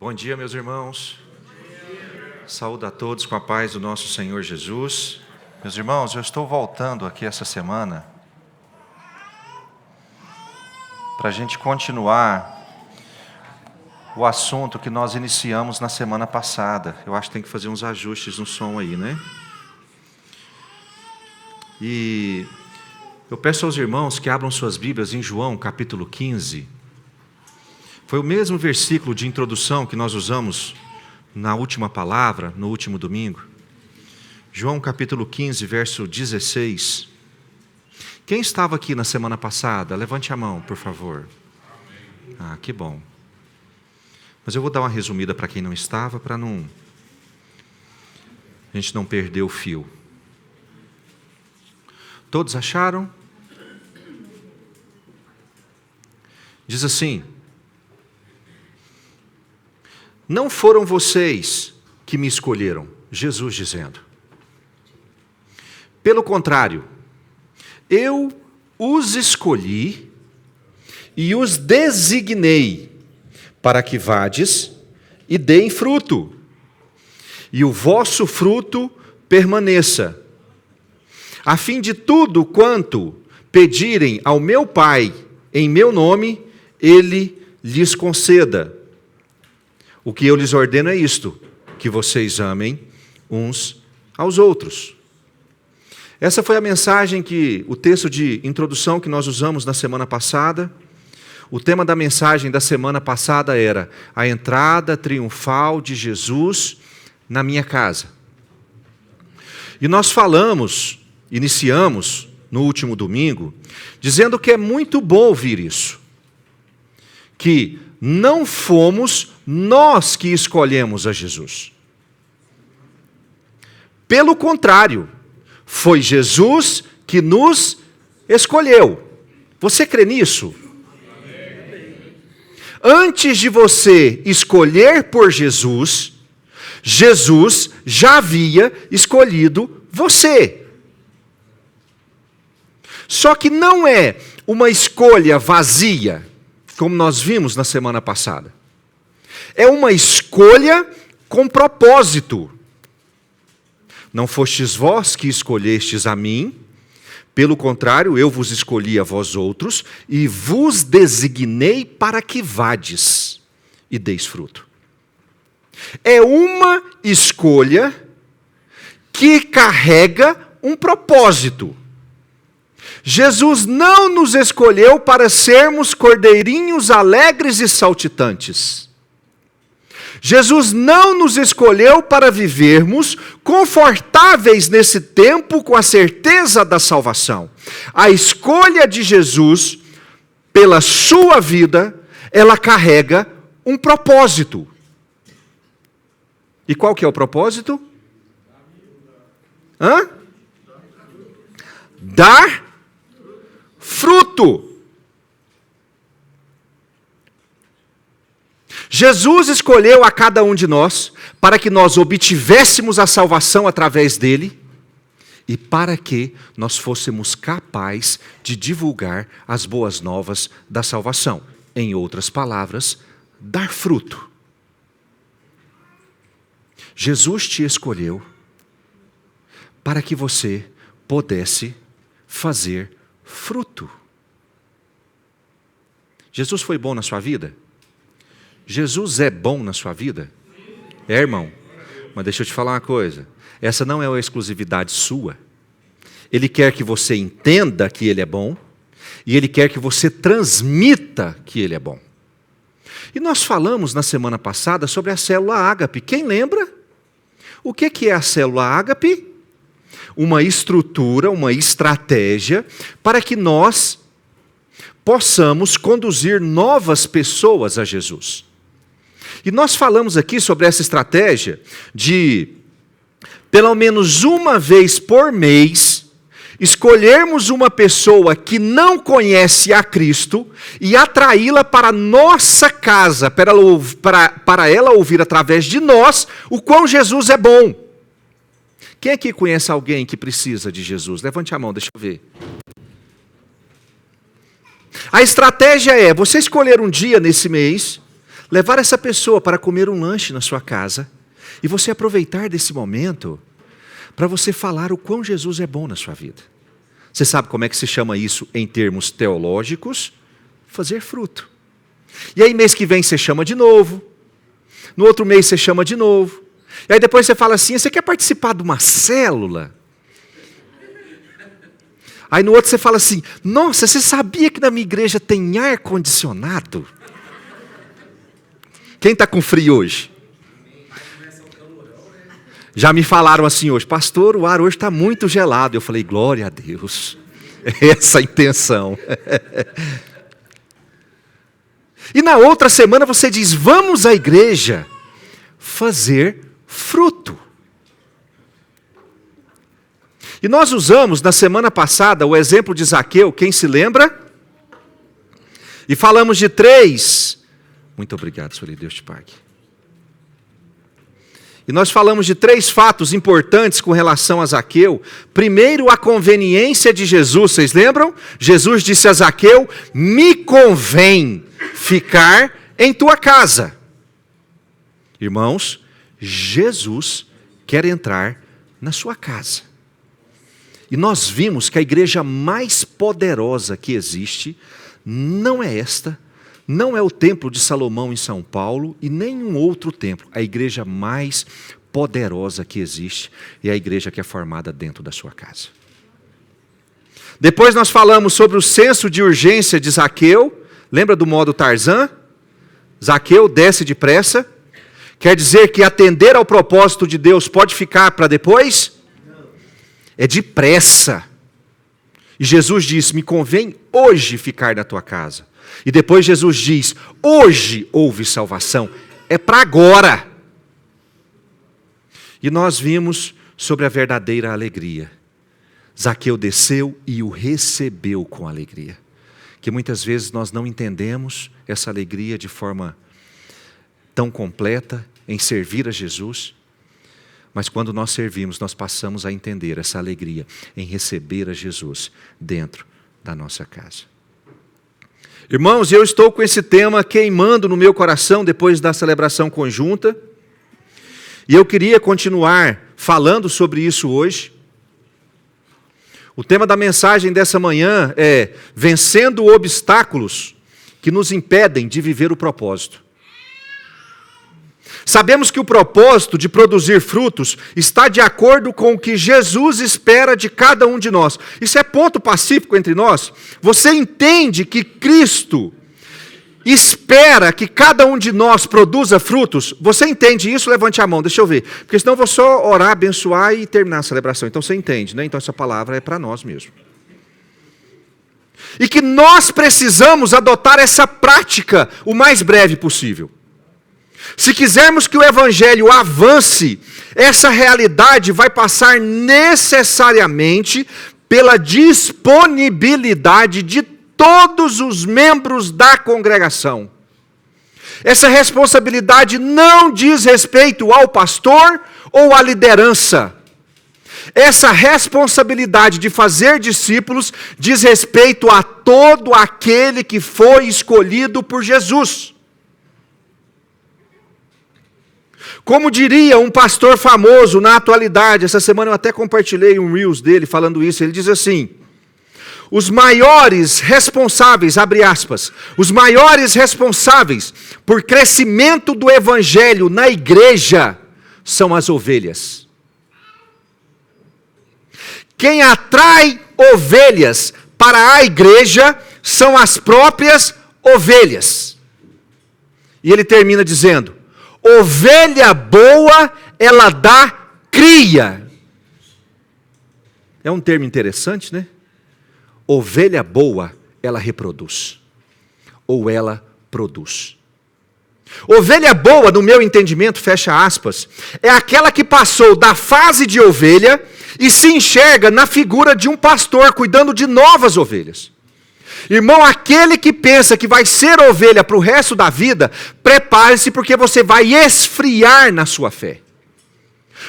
Bom dia, meus irmãos. Saúde a todos com a paz do nosso Senhor Jesus. Meus irmãos, eu estou voltando aqui essa semana para a gente continuar o assunto que nós iniciamos na semana passada. Eu acho que tem que fazer uns ajustes no som aí, né? E eu peço aos irmãos que abram suas Bíblias em João, capítulo 15. Foi o mesmo versículo de introdução que nós usamos na última palavra, no último domingo. João capítulo 15, verso 16. Quem estava aqui na semana passada? Levante a mão, por favor. Ah, que bom. Mas eu vou dar uma resumida para quem não estava, para a gente não perder o fio. Todos acharam? Diz assim: não foram vocês que me escolheram, Jesus dizendo. Pelo contrário, eu os escolhi e os designei para que vades e deem fruto, e o vosso fruto permaneça, a fim de tudo quanto pedirem ao meu Pai em meu nome, Ele lhes conceda. O que eu lhes ordeno é isto, que vocês amem uns aos outros. Essa foi a mensagem o texto de introdução que nós usamos na semana passada. O tema da mensagem da semana passada era a entrada triunfal de Jesus na minha casa. E nós iniciamos no último domingo, dizendo que é muito bom ouvir isso. Que não fomos nós que escolhemos a Jesus. Pelo contrário, foi Jesus que nos escolheu. Você crê nisso? Antes de você escolher por Jesus, Jesus já havia escolhido você. Só que não é uma escolha vazia, como nós vimos na semana passada. É uma escolha com propósito. Não fostes vós que escolhestes a mim, pelo contrário, eu vos escolhi a vós outros, e vos designei para que vades e deis fruto. É uma escolha que carrega um propósito. Jesus não nos escolheu para sermos cordeirinhos alegres e saltitantes. Jesus não nos escolheu para vivermos confortáveis nesse tempo com a certeza da salvação. A escolha de Jesus pela sua vida, ela carrega um propósito. E qual que é o propósito? Dar fruto. Jesus escolheu a cada um de nós para que nós obtivéssemos a salvação através dele e para que nós fôssemos capazes de divulgar as boas novas da salvação. Em outras palavras, dar fruto. Jesus te escolheu para que você pudesse fazer fruto. Jesus foi bom na sua vida? Jesus é bom na sua vida? É, irmão? Mas deixa eu te falar uma coisa. Essa não é uma exclusividade sua. Ele quer que você entenda que Ele é bom e Ele quer que você transmita que Ele é bom. E nós falamos na semana passada sobre a célula ágape. Quem lembra? O que é a célula ágape? Uma estrutura, uma estratégia para que nós possamos conduzir novas pessoas a Jesus. E nós falamos aqui sobre essa estratégia de, pelo menos uma vez por mês, escolhermos uma pessoa que não conhece a Cristo e atraí-la para a nossa casa, para ela ouvir através de nós o quão Jesus é bom. Quem aqui conhece alguém que precisa de Jesus? Levante a mão, deixa eu ver. A estratégia é você escolher um dia nesse mês, levar essa pessoa para comer um lanche na sua casa e você aproveitar desse momento para você falar o quão Jesus é bom na sua vida. Você sabe como é que se chama isso em termos teológicos? Fazer fruto. E aí mês que vem você chama de novo, no outro mês você chama de novo, e aí depois você fala assim, você quer participar de uma célula? Aí no outro você fala assim, nossa, você sabia que na minha igreja tem ar-condicionado? Quem está com frio hoje? Já me falaram assim hoje, pastor, o ar hoje está muito gelado. Eu falei, glória a Deus, essa é a intenção. E na outra semana você diz, vamos à igreja fazer fruto. E nós usamos na semana passada o exemplo de Zaqueu, quem se lembra? E falamos de 3. Muito obrigado, Senhor, Deus te pague. E nós falamos de 3 fatos importantes com relação a Zaqueu. Primeiro, a conveniência de Jesus, vocês lembram? Jesus disse a Zaqueu, me convém ficar em tua casa. Irmãos, Jesus quer entrar na sua casa. E nós vimos que a igreja mais poderosa que existe não é esta, não é o templo de Salomão em São Paulo e nenhum outro templo. A igreja mais poderosa que existe é a igreja que é formada dentro da sua casa. Depois nós falamos sobre o senso de urgência de Zaqueu. Lembra do modo Tarzan? Zaqueu desce depressa. Quer dizer que atender ao propósito de Deus pode ficar para depois? É depressa. E Jesus diz, me convém hoje ficar na tua casa. E depois Jesus diz, hoje houve salvação. É para agora. E nós vimos sobre a verdadeira alegria. Zaqueu desceu e o recebeu com alegria. Que muitas vezes nós não entendemos essa alegria de forma tão completa em servir a Jesus. Mas quando nós servimos, nós passamos a entender essa alegria em receber a Jesus dentro da nossa casa. Irmãos, eu estou com esse tema queimando no meu coração depois da celebração conjunta. E eu queria continuar falando sobre isso hoje. O tema da mensagem dessa manhã é vencendo obstáculos que nos impedem de viver o propósito. Sabemos que o propósito de produzir frutos está de acordo com o que Jesus espera de cada um de nós. Isso é ponto pacífico entre nós? Você entende que Cristo espera que cada um de nós produza frutos? Você entende isso? Levante a mão, deixa eu ver. Porque senão eu vou só orar, abençoar e terminar a celebração. Então você entende, né? Então essa palavra é para nós mesmo. E que nós precisamos adotar essa prática o mais breve possível. Se quisermos que o Evangelho avance, essa realidade vai passar necessariamente pela disponibilidade de todos os membros da congregação. Essa responsabilidade não diz respeito ao pastor ou à liderança. Essa responsabilidade de fazer discípulos diz respeito a todo aquele que foi escolhido por Jesus. Como diria um pastor famoso na atualidade, essa semana eu até compartilhei um Reels dele falando isso, ele diz assim, os maiores responsáveis, abre aspas, os maiores responsáveis por crescimento do evangelho na igreja são as ovelhas. Quem atrai ovelhas para a igreja são as próprias ovelhas. E ele termina dizendo, ovelha boa, ela dá cria. É um termo interessante, né? Ovelha boa, ela reproduz. Ou ela produz. Ovelha boa, no meu entendimento, fecha aspas, é aquela que passou da fase de ovelha e se enxerga na figura de um pastor cuidando de novas ovelhas. Irmão, aquele que pensa que vai ser ovelha para o resto da vida, prepare-se porque você vai esfriar na sua fé.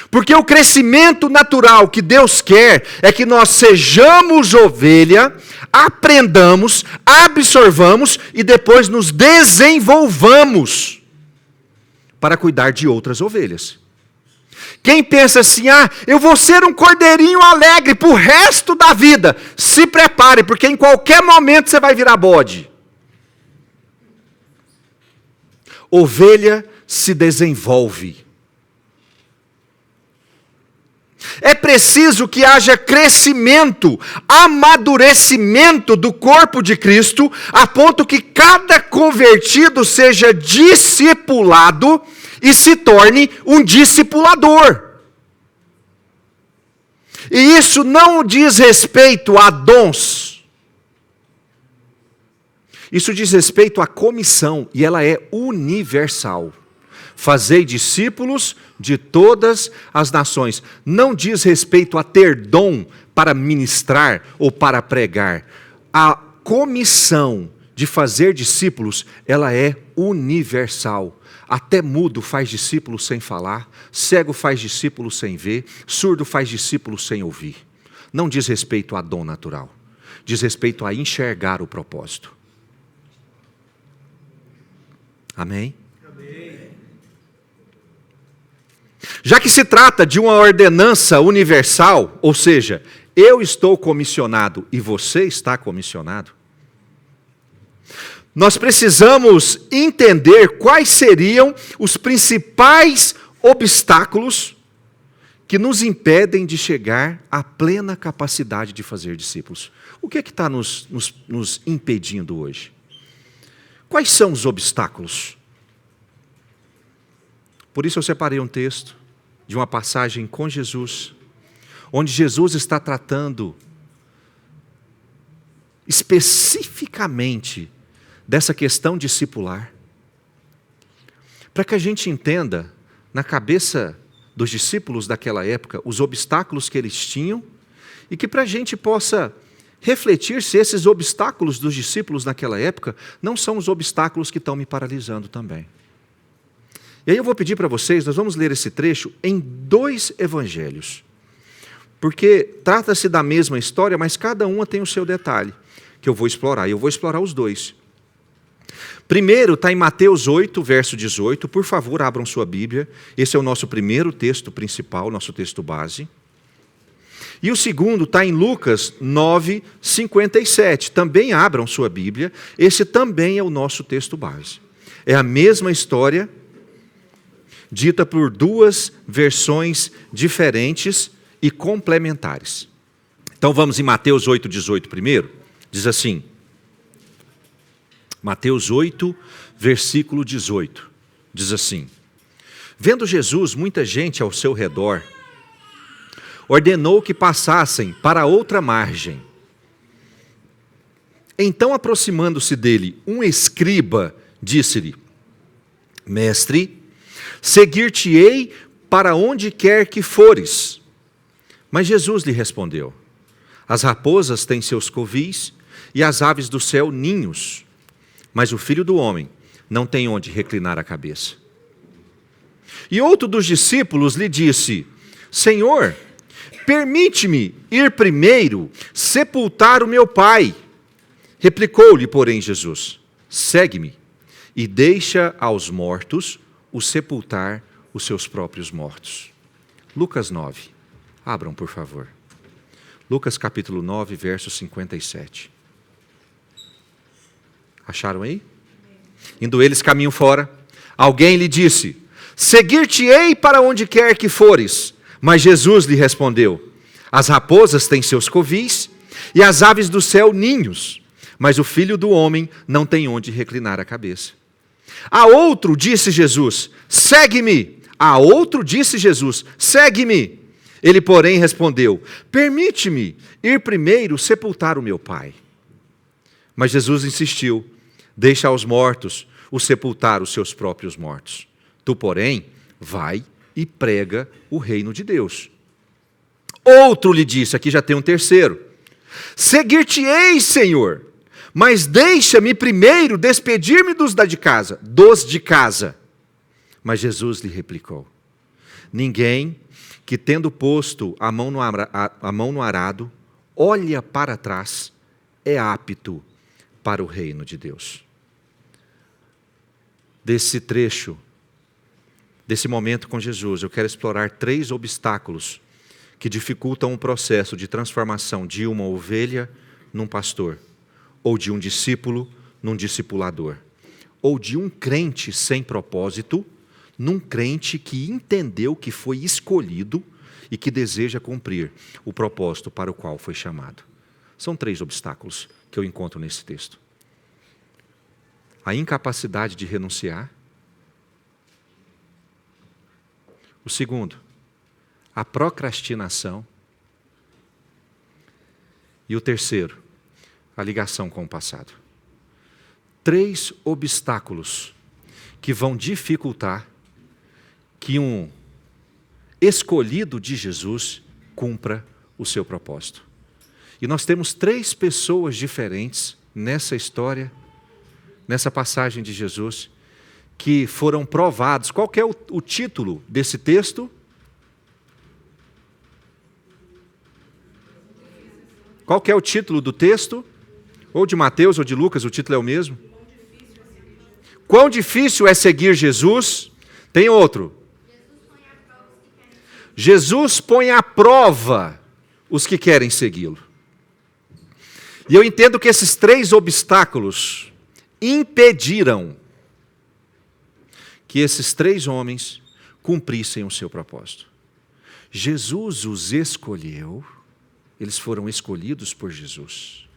Porque o crescimento natural que Deus quer é que nós sejamos ovelha, aprendamos, absorvamos e depois nos desenvolvamos. para cuidar de outras ovelhas. Quem pensa assim, eu vou ser um cordeirinho alegre para o resto da vida, se prepare, porque em qualquer momento você vai virar bode. Ovelha se desenvolve. É preciso que haja crescimento, amadurecimento do corpo de Cristo, a ponto que cada convertido seja discipulado e se torne um discipulador. E isso não diz respeito a dons. Isso diz respeito à comissão, e ela é universal. Fazei discípulos de todas as nações. Não diz respeito a ter dom para ministrar ou para pregar. A comissão de fazer discípulos, ela é universal. Até mudo faz discípulo sem falar, cego faz discípulo sem ver, surdo faz discípulo sem ouvir. Não diz respeito a dom natural, diz respeito a enxergar o propósito. Amém? Já que se trata de uma ordenança universal, ou seja, eu estou comissionado e você está comissionado, nós precisamos entender quais seriam os principais obstáculos que nos impedem de chegar à plena capacidade de fazer discípulos. O que é que está nos impedindo hoje? Quais são os obstáculos? Por isso eu separei um texto de uma passagem com Jesus, onde Jesus está tratando especificamente dessa questão discipular, para que a gente entenda, na cabeça dos discípulos daquela época, os obstáculos que eles tinham, e que para a gente possa refletir se esses obstáculos dos discípulos naquela época não são os obstáculos que estão me paralisando também. E aí eu vou pedir para vocês, nós vamos ler esse trecho em 2 evangelhos, porque trata-se da mesma história, mas cada uma tem o seu detalhe, que eu vou explorar, e eu vou explorar os 2. Primeiro está em Mateus 8, verso 18, por favor abram sua Bíblia, esse é o nosso primeiro texto principal, nosso texto base. E o segundo está em Lucas 9, 57, também abram sua Bíblia, esse também é o nosso texto base. É a mesma história, dita por 2 versões diferentes e complementares. Então vamos em Mateus 8, 18 primeiro, diz assim, Mateus 8, versículo 18, diz assim, vendo Jesus muita gente ao seu redor, ordenou que passassem para outra margem. Então, aproximando-se dele, um escriba disse-lhe, mestre, seguir-te-ei para onde quer que fores. Mas Jesus lhe respondeu, as raposas têm seus covis e as aves do céu ninhos, mas o Filho do Homem não tem onde reclinar a cabeça. E outro dos discípulos lhe disse, Senhor, permite-me ir primeiro sepultar o meu pai. Replicou-lhe, porém, Jesus, segue-me e deixa aos mortos o sepultar os seus próprios mortos. Lucas 9, abram por favor. Lucas capítulo 9, verso 57. Acharam aí? Indo eles caminho fora, alguém lhe disse, seguir-te-ei para onde quer que fores. Mas Jesus lhe respondeu, as raposas têm seus covis e as aves do céu ninhos, mas o Filho do Homem não tem onde reclinar a cabeça. A outro disse Jesus, segue-me. A outro disse Jesus, segue-me. Ele, porém, respondeu, permite-me ir primeiro sepultar o meu pai. Mas Jesus insistiu, deixa aos mortos o sepultar os seus próprios mortos. Tu, porém, vai e prega o reino de Deus. Outro lhe disse, aqui já tem um terceiro, seguir-te-ei, Senhor, mas deixa-me primeiro despedir-me dos de casa. Mas Jesus lhe replicou, ninguém que tendo posto a mão no arado, olha para trás, é apto para o reino de Deus. Desse trecho, desse momento com Jesus, eu quero explorar 3 obstáculos que dificultam o processo de transformação de uma ovelha num pastor, ou de um discípulo num discipulador, ou de um crente sem propósito num crente que entendeu que foi escolhido e que deseja cumprir o propósito para o qual foi chamado. São 3 obstáculos que eu encontro nesse texto. A incapacidade de renunciar. O segundo, a procrastinação. E o terceiro, a ligação com o passado. 3 obstáculos que vão dificultar que um escolhido de Jesus cumpra o seu propósito. E nós temos 3 pessoas diferentes nessa história, nessa passagem de Jesus, que foram provados. Qual que é o título desse texto? Qual que é o título do texto? Ou de Mateus ou de Lucas, o título é o mesmo? Quão difícil é seguir Jesus? Tem outro. Jesus põe à prova os que querem segui-lo. E eu entendo que esses 3 obstáculos impediram que esses 3 homens cumprissem o seu propósito. Jesus os escolheu, eles foram escolhidos por Jesus.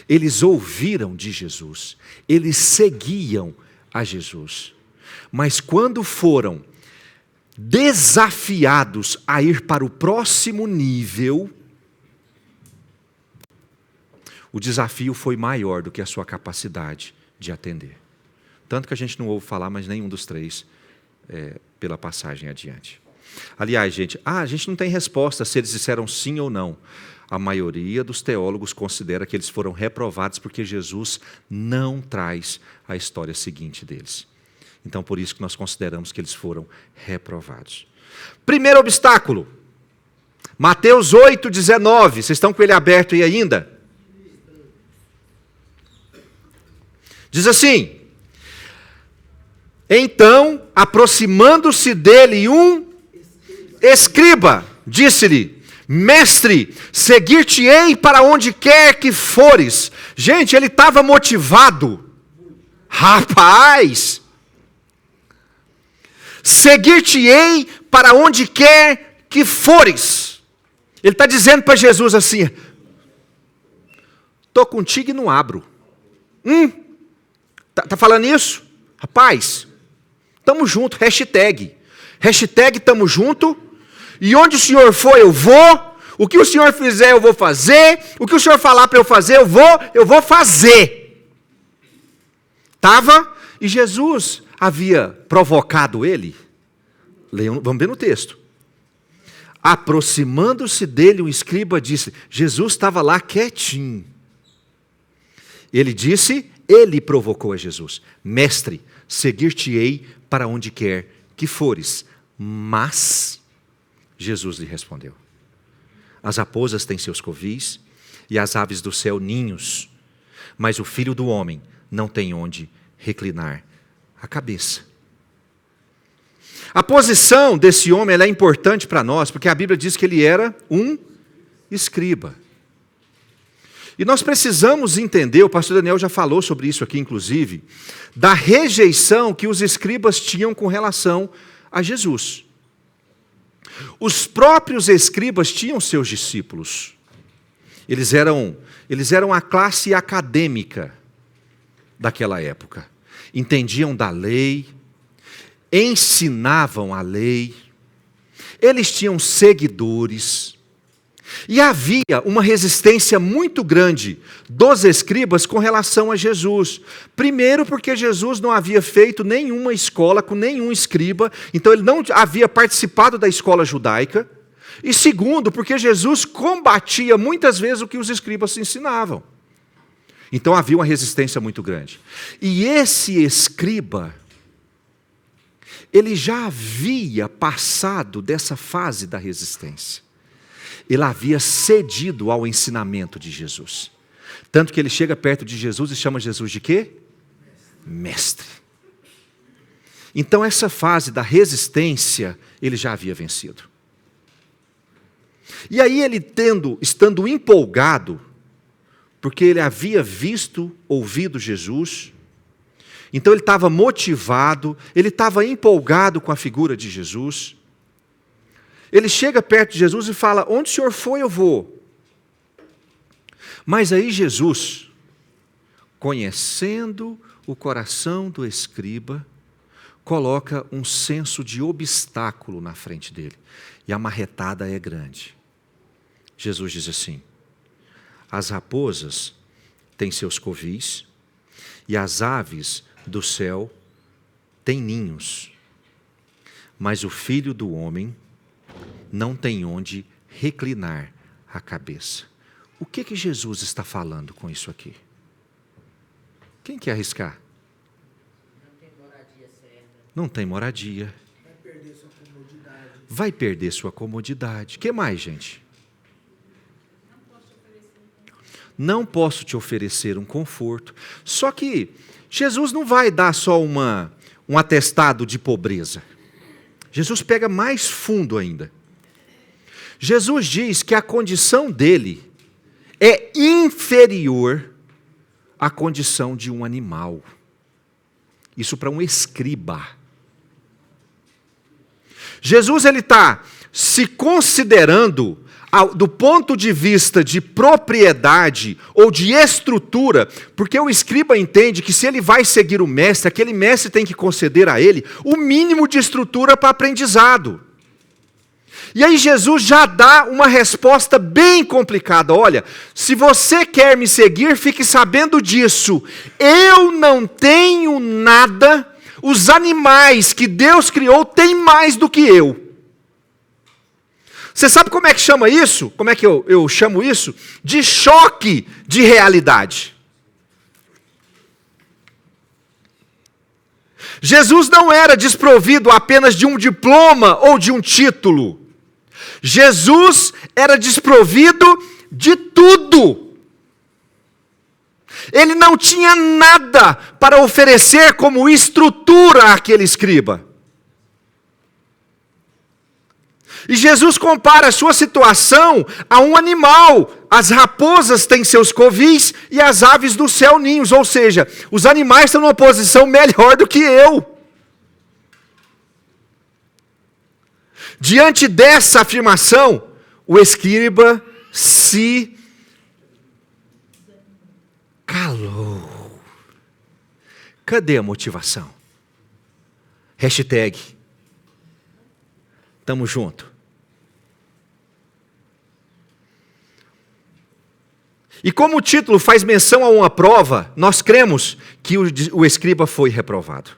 Eles ouviram de Jesus, eles seguiam a Jesus. Mas quando foram desafiados a ir para o próximo nível, o desafio foi maior do que a sua capacidade de atender. Tanto que a gente não ouve falar mais nenhum dos 3 pela passagem adiante. Aliás, gente, a gente não tem resposta se eles disseram sim ou não. A maioria dos teólogos considera que eles foram reprovados porque Jesus não traz a história seguinte deles. Então, por isso que nós consideramos que eles foram reprovados. Primeiro obstáculo, Mateus 8,19. Vocês estão com ele aberto aí ainda? Diz assim: então, aproximando-se dele um escriba, disse-lhe: mestre, seguir-te-ei para onde quer que fores. Gente, ele estava motivado. Rapaz! Seguir-te-ei para onde quer que fores. Ele está dizendo para Jesus assim: estou contigo e não abro. Tá falando isso? Rapaz, estamos juntos, hashtag estamos juntos, e onde o Senhor for eu vou, o que o Senhor fizer eu vou fazer, o que o Senhor falar para eu fazer eu vou fazer. E Jesus havia provocado ele. Vamos ver no texto. Aproximando-se dele, um escriba disse, Jesus estava lá quietinho. Ele provocou a Jesus: mestre, seguir-te-ei para onde quer que fores. Mas Jesus lhe respondeu: as raposas têm seus covis e as aves do céu ninhos, mas o Filho do Homem não tem onde reclinar a cabeça. A posição desse homem ela é importante para nós, porque a Bíblia diz que ele era um escriba. E nós precisamos entender, o pastor Daniel já falou sobre isso aqui, inclusive, da rejeição que os escribas tinham com relação a Jesus. Os próprios escribas tinham seus discípulos. Eles eram a classe acadêmica daquela época. Entendiam da lei, ensinavam a lei, eles tinham seguidores. E havia uma resistência muito grande dos escribas com relação a Jesus. Primeiro, porque Jesus não havia feito nenhuma escola com nenhum escriba, então ele não havia participado da escola judaica. E segundo, porque Jesus combatia muitas vezes o que os escribas ensinavam. Então havia uma resistência muito grande. E esse escriba, ele já havia passado dessa fase da resistência. Ele havia cedido ao ensinamento de Jesus. Tanto que ele chega perto de Jesus e chama Jesus de quê? Mestre. Então essa fase da resistência, ele já havia vencido. E aí ele estando empolgado, porque ele havia visto, ouvido Jesus, então ele estava motivado, ele estava empolgado com a figura de Jesus. Ele chega perto de Jesus e fala: onde o Senhor for, eu vou. Mas aí Jesus, conhecendo o coração do escriba, coloca um senso de obstáculo na frente dele. E a marretada é grande. Jesus diz assim: as raposas têm seus covis, e as aves do céu têm ninhos, mas o Filho do Homem não tem onde reclinar a cabeça. O que Jesus está falando com isso aqui? Quem quer arriscar? Não tem moradia certa. Não tem moradia. Vai perder sua comodidade. Vai perder sua comodidade. O que mais, gente? Não posso te oferecer um conforto. Só que Jesus não vai dar só um atestado de pobreza. Jesus pega mais fundo ainda. Jesus diz que a condição dele é inferior à condição de um animal. Isso para um escriba. Jesus ele está se considerando, do ponto de vista de propriedade ou de estrutura, porque o escriba entende que se ele vai seguir o mestre, aquele mestre tem que conceder a ele o mínimo de estrutura para aprendizado. E aí Jesus já dá uma resposta bem complicada. Olha, se você quer me seguir, fique sabendo disso. Eu não tenho nada, os animais que Deus criou têm mais do que eu. Você sabe como é que chama isso? Como é que eu chamo isso? De choque de realidade. Jesus não era desprovido apenas de um diploma ou de um título. Jesus era desprovido de tudo. Ele não tinha nada para oferecer como estrutura àquele escriba. E Jesus compara a sua situação a um animal. As raposas têm seus covis e as aves do céu ninhos. Ou seja, os animais estão numa posição melhor do que eu. Diante dessa afirmação, o escriba se calou. Cadê a motivação? Hashtag. Tamo junto. E como o título faz menção a uma prova, nós cremos que o escriba foi reprovado.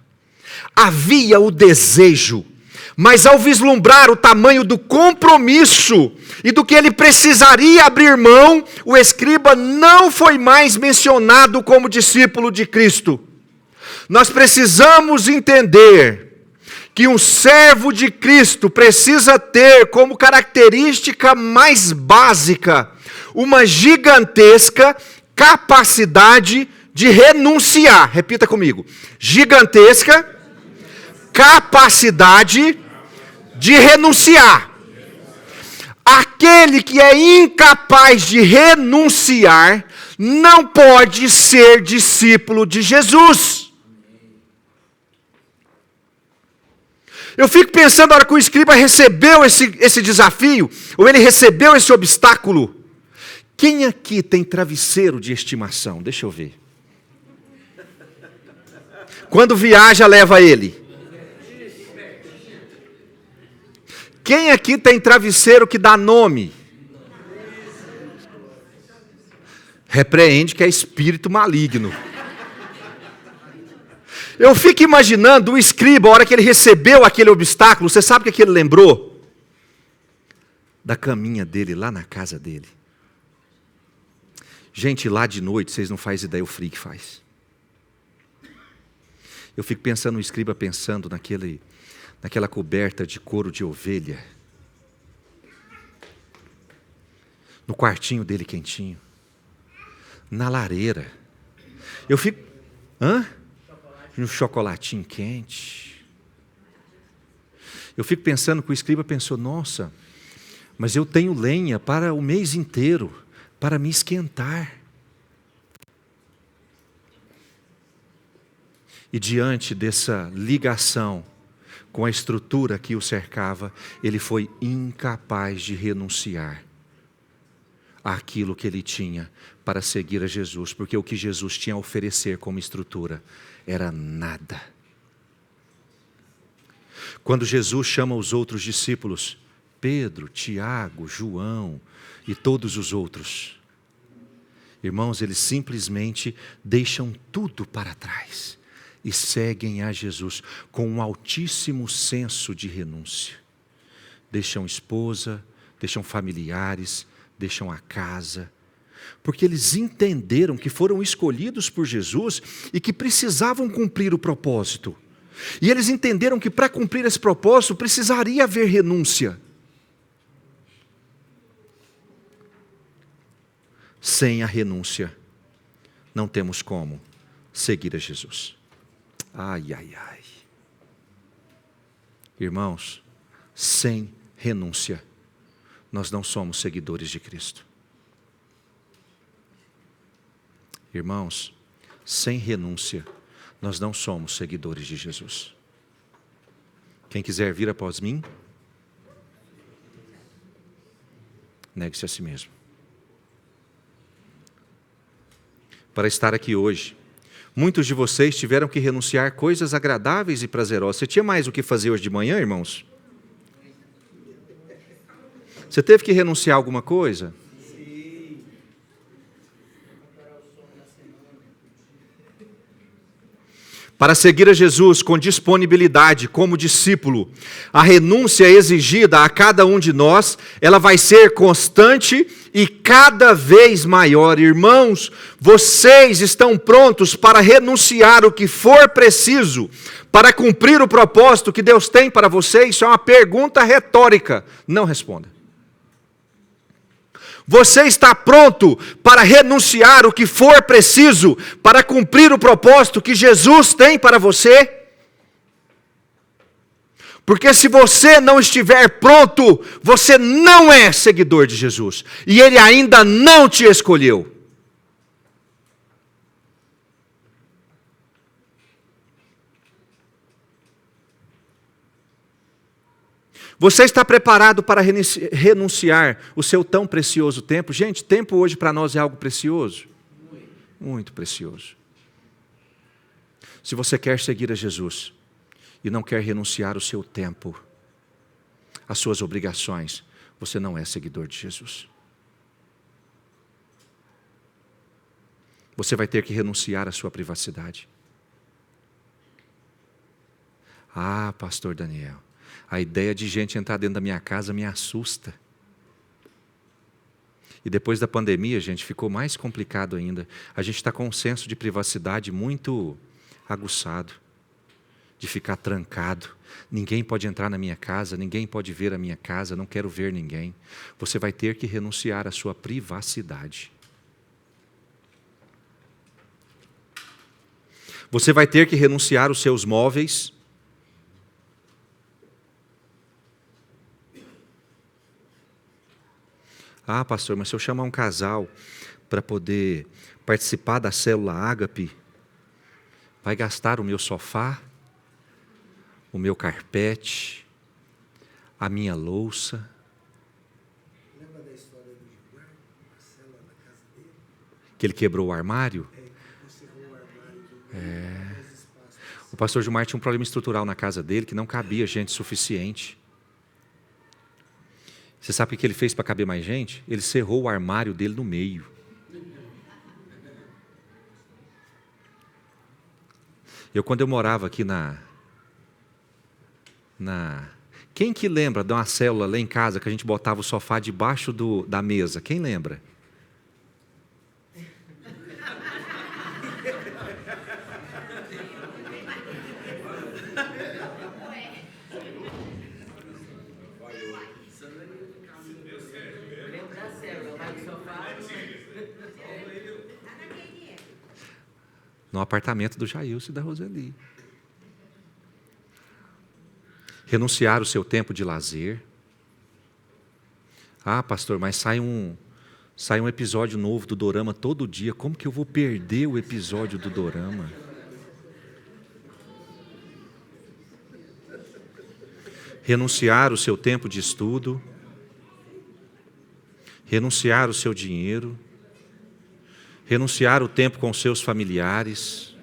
Havia o desejo, mas ao vislumbrar o tamanho do compromisso e do que ele precisaria abrir mão, o escriba não foi mais mencionado como discípulo de Cristo. Nós precisamos entender que um servo de Cristo precisa ter como característica mais básica uma gigantesca capacidade de renunciar. Repita comigo. Gigantesca capacidade de renunciar. Aquele que é incapaz de renunciar não pode ser discípulo de Jesus. Eu fico pensando, na hora que o escriba recebeu esse desafio, ou ele recebeu esse obstáculo, quem aqui tem travesseiro de estimação? Deixa eu ver. Quando viaja, leva ele. Quem aqui tem travesseiro que dá nome? Repreende que é espírito maligno. Eu fico imaginando o escriba, a hora que ele recebeu aquele obstáculo, você sabe o que ele lembrou? Da caminha dele lá na casa dele. Gente, lá de noite, vocês não fazem ideia o frio que faz. Eu fico pensando no escriba, pensando naquela coberta de couro de ovelha, no quartinho dele quentinho, na lareira. Eu fico... No chocolatinho quente. Eu fico pensando que o escriba pensou, nossa, mas eu tenho lenha para o mês inteiro, para me esquentar. E diante dessa ligação com a estrutura que o cercava, ele foi incapaz de renunciar àquilo que ele tinha para seguir a Jesus, porque o que Jesus tinha a oferecer como estrutura era nada. Quando Jesus chama os outros discípulos, Pedro, Tiago, João e todos os outros, irmãos, eles simplesmente deixam tudo para trás e seguem a Jesus com um altíssimo senso de renúncia. Deixam esposa, deixam familiares, deixam a casa, porque eles entenderam que foram escolhidos por Jesus e que precisavam cumprir o propósito. E eles entenderam que para cumprir esse propósito precisaria haver renúncia. Sem a renúncia, não temos como seguir a Jesus. Ai, ai, ai. Irmãos, sem renúncia, nós não somos seguidores de Cristo. Irmãos, sem renúncia, nós não somos seguidores de Jesus. Quem quiser vir após mim, negue-se a si mesmo. Para estar aqui hoje, muitos de vocês tiveram que renunciar a coisas agradáveis e prazerosas. Você tinha mais o que fazer hoje de manhã, irmãos? Você teve que renunciar a alguma coisa? Para seguir a Jesus com disponibilidade como discípulo, a renúncia exigida a cada um de nós, ela vai ser constante e cada vez maior. Irmãos, vocês estão prontos para renunciar o que for preciso para cumprir o propósito que Deus tem para vocês? Isso é uma pergunta retórica. Não responda. Você está pronto para renunciar o que for preciso para cumprir o propósito que Jesus tem para você? Porque se você não estiver pronto, você não é seguidor de Jesus. E Ele ainda não te escolheu. Você está preparado para renunciar o seu tão precioso tempo? Gente, tempo hoje para nós é algo precioso. Muito precioso. Se você quer seguir a Jesus e não quer renunciar o seu tempo, as suas obrigações, você não é seguidor de Jesus. Você vai ter que renunciar à sua privacidade. Ah, pastor Daniel, a ideia de gente entrar dentro da minha casa me assusta. E depois da pandemia, gente, ficou mais complicado ainda. A gente está com um senso de privacidade muito aguçado, de ficar trancado. Ninguém pode entrar na minha casa, ninguém pode ver a minha casa, não quero ver ninguém. Você vai ter que renunciar à sua privacidade. Você vai ter que renunciar aos seus móveis. Ah, pastor, mas se eu chamar um casal para poder participar da célula Ágape, vai gastar o meu sofá, o meu carpete, a minha louça. Lembra da história do Gilmar? A célula da casa dele? Que ele quebrou o armário? Encerrou o armário. O pastor Gilmar tinha um problema estrutural na casa dele, que não cabia gente suficiente. Você sabe o que ele fez para caber mais gente? Ele cerrou o armário dele no meio. Quando eu morava aqui Quem que lembra de uma célula lá em casa que a gente botava o sofá debaixo da mesa? Quem lembra? No apartamento do Jailson e da Roseli. Renunciar o seu tempo de lazer. Ah, pastor, mas sai um episódio novo do dorama todo dia. Como que eu vou perder o episódio do dorama? Renunciar o seu tempo de estudo. Renunciar o seu dinheiro. Renunciar o tempo com seus familiares.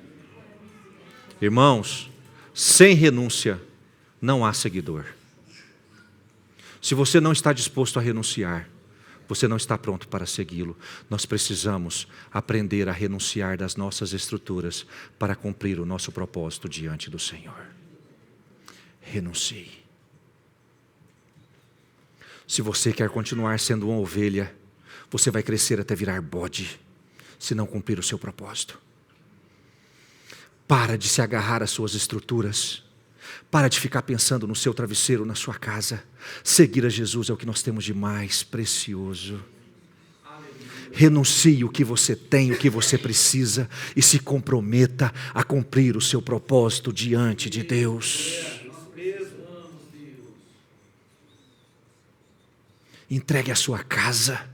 Irmãos, sem renúncia não há seguidor. Se você não está disposto a renunciar, você não está pronto para segui-lo. Nós precisamos aprender a renunciar das nossas estruturas para cumprir o nosso propósito diante do Senhor. Renuncie. Se você quer continuar sendo uma ovelha, você vai crescer até virar bode, se não cumprir o seu propósito. Para de se agarrar às suas estruturas. Para de ficar pensando no seu travesseiro, na sua casa. Seguir a Jesus é o que nós temos de mais precioso. Renuncie o que você tem, o que você precisa, e se comprometa a cumprir o seu propósito diante de Deus. Entregue a sua casa,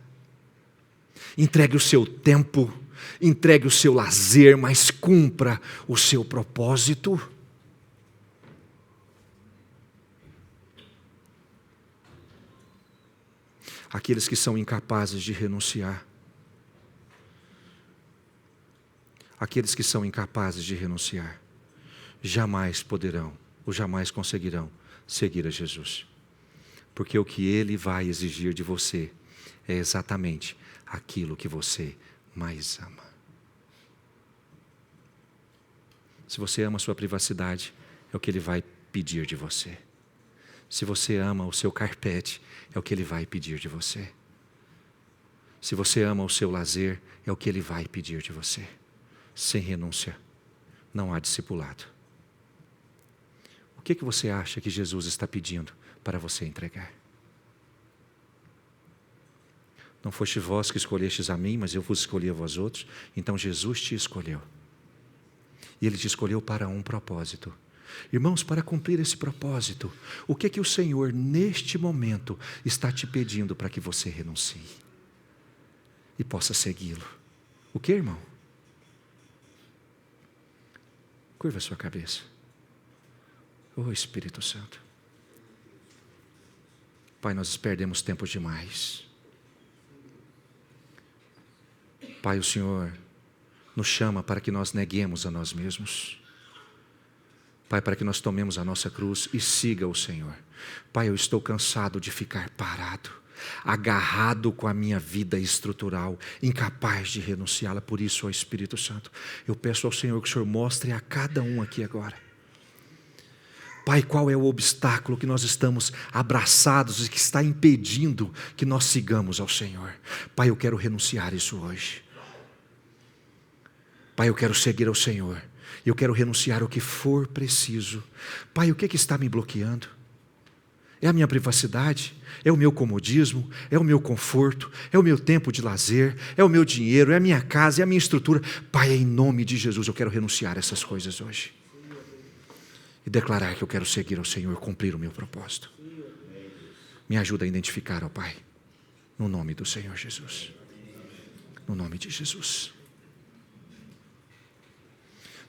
entregue o seu tempo, entregue o seu lazer, mas cumpra o seu propósito. Aqueles que são incapazes de renunciar, jamais poderão ou jamais conseguirão seguir a Jesus. Porque o que Ele vai exigir de você é exatamente aquilo que você mais ama. Se você ama a sua privacidade, é o que Ele vai pedir de você. Se você ama o seu carpete, é o que Ele vai pedir de você. Se você ama o seu lazer, é o que Ele vai pedir de você. Sem renúncia, não há discipulado. O que você acha que Jesus está pedindo para você entregar? Não foste vós que escolhestes a mim, mas eu vos escolhi a vós outros. Então Jesus te escolheu. E Ele te escolheu para um propósito. Irmãos, para cumprir esse propósito, o que o Senhor neste momento está te pedindo para que você renuncie e possa segui-lo? O que, irmão? Curva a sua cabeça. Oh, Espírito Santo. Pai, nós perdemos tempo demais. Pai, o Senhor nos chama para que nós neguemos a nós mesmos. Pai, para que nós tomemos a nossa cruz e siga o Senhor. Pai, eu estou cansado de ficar parado, agarrado com a minha vida estrutural, incapaz de renunciá-la. Por isso, ó Espírito Santo, eu peço ao Senhor que o Senhor mostre a cada um aqui agora. Pai, qual é o obstáculo que nós estamos abraçados e que está impedindo que nós sigamos ao Senhor? Pai, eu quero renunciar isso hoje. Pai, eu quero seguir ao Senhor. Eu quero renunciar o que for preciso. Pai, o que está me bloqueando? É a minha privacidade? É o meu comodismo? É o meu conforto? É o meu tempo de lazer? É o meu dinheiro? É a minha casa? É a minha estrutura? Pai, em nome de Jesus, eu quero renunciar a essas coisas hoje. E declarar que eu quero seguir ao Senhor, cumprir o meu propósito. Me ajuda a identificar, ó Pai, no nome do Senhor Jesus. No nome de Jesus.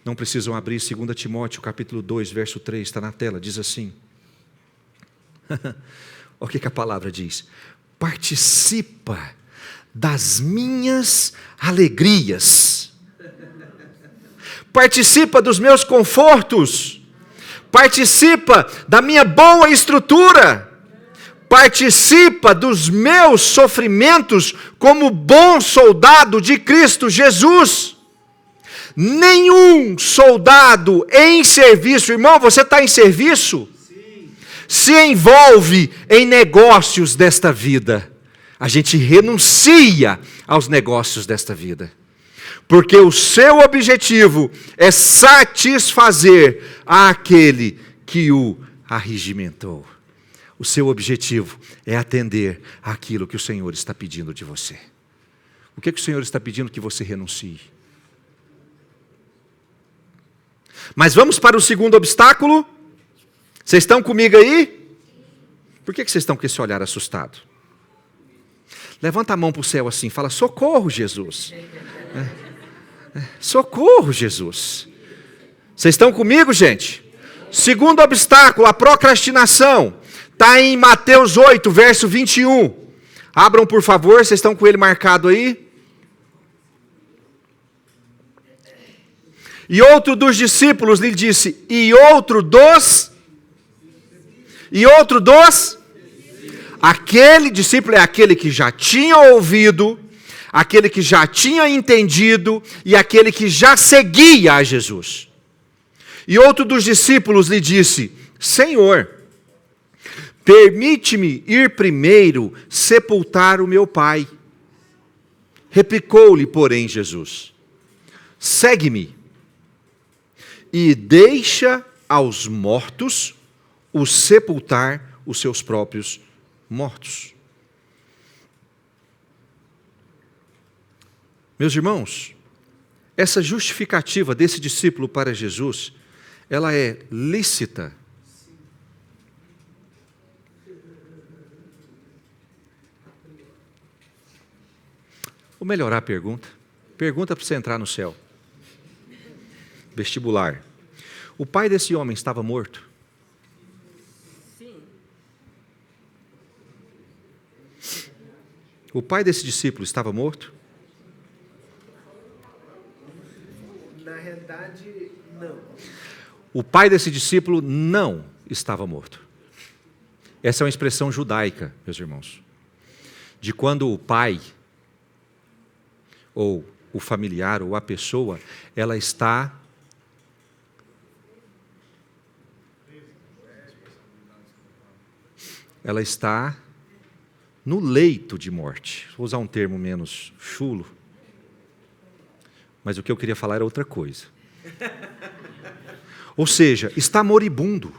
Não precisam abrir 2 Timóteo, capítulo 2, verso 3, está na tela, diz assim. Olha o que a palavra diz. Participa das minhas alegrias. Participa dos meus confortos. Participa da minha boa estrutura. Participa dos meus sofrimentos como bom soldado de Cristo Jesus. Nenhum soldado em serviço, irmão, você está em serviço? Sim. Se envolve em negócios desta vida. A gente renuncia aos negócios desta vida. Porque o seu objetivo é satisfazer aquele que o arregimentou. O seu objetivo é atender àquilo que o Senhor está pedindo de você. O que o Senhor está pedindo que você renuncie? Mas vamos para o segundo obstáculo. Vocês estão comigo aí? Por que vocês estão com esse olhar assustado? Levanta a mão para o céu assim, fala, socorro, Jesus. Socorro, Jesus. Vocês estão comigo, gente? Segundo obstáculo, a procrastinação. Está em Mateus 8, verso 21. Abram, por favor, vocês estão com ele marcado aí? E outro dos discípulos lhe disse, aquele discípulo é aquele que já tinha ouvido, aquele que já tinha entendido e aquele que já seguia a Jesus. E outro dos discípulos lhe disse, Senhor, permite-me ir primeiro sepultar o meu pai. Replicou-lhe, porém, Jesus, segue-me e deixa aos mortos os sepultar os seus próprios mortos. Meus irmãos, essa justificativa desse discípulo para Jesus, ela é lícita. Vou melhorar a pergunta. Pergunta para você entrar no céu. Vestibular. O pai desse homem estava morto? Sim. O pai desse discípulo estava morto? Na realidade, não. O pai desse discípulo não estava morto. Essa é uma expressão judaica, meus irmãos. De quando o pai, ou o familiar, ou a pessoa, ela está no leito de morte. Vou usar um termo menos chulo, mas o que eu queria falar era outra coisa. Ou seja, está moribundo.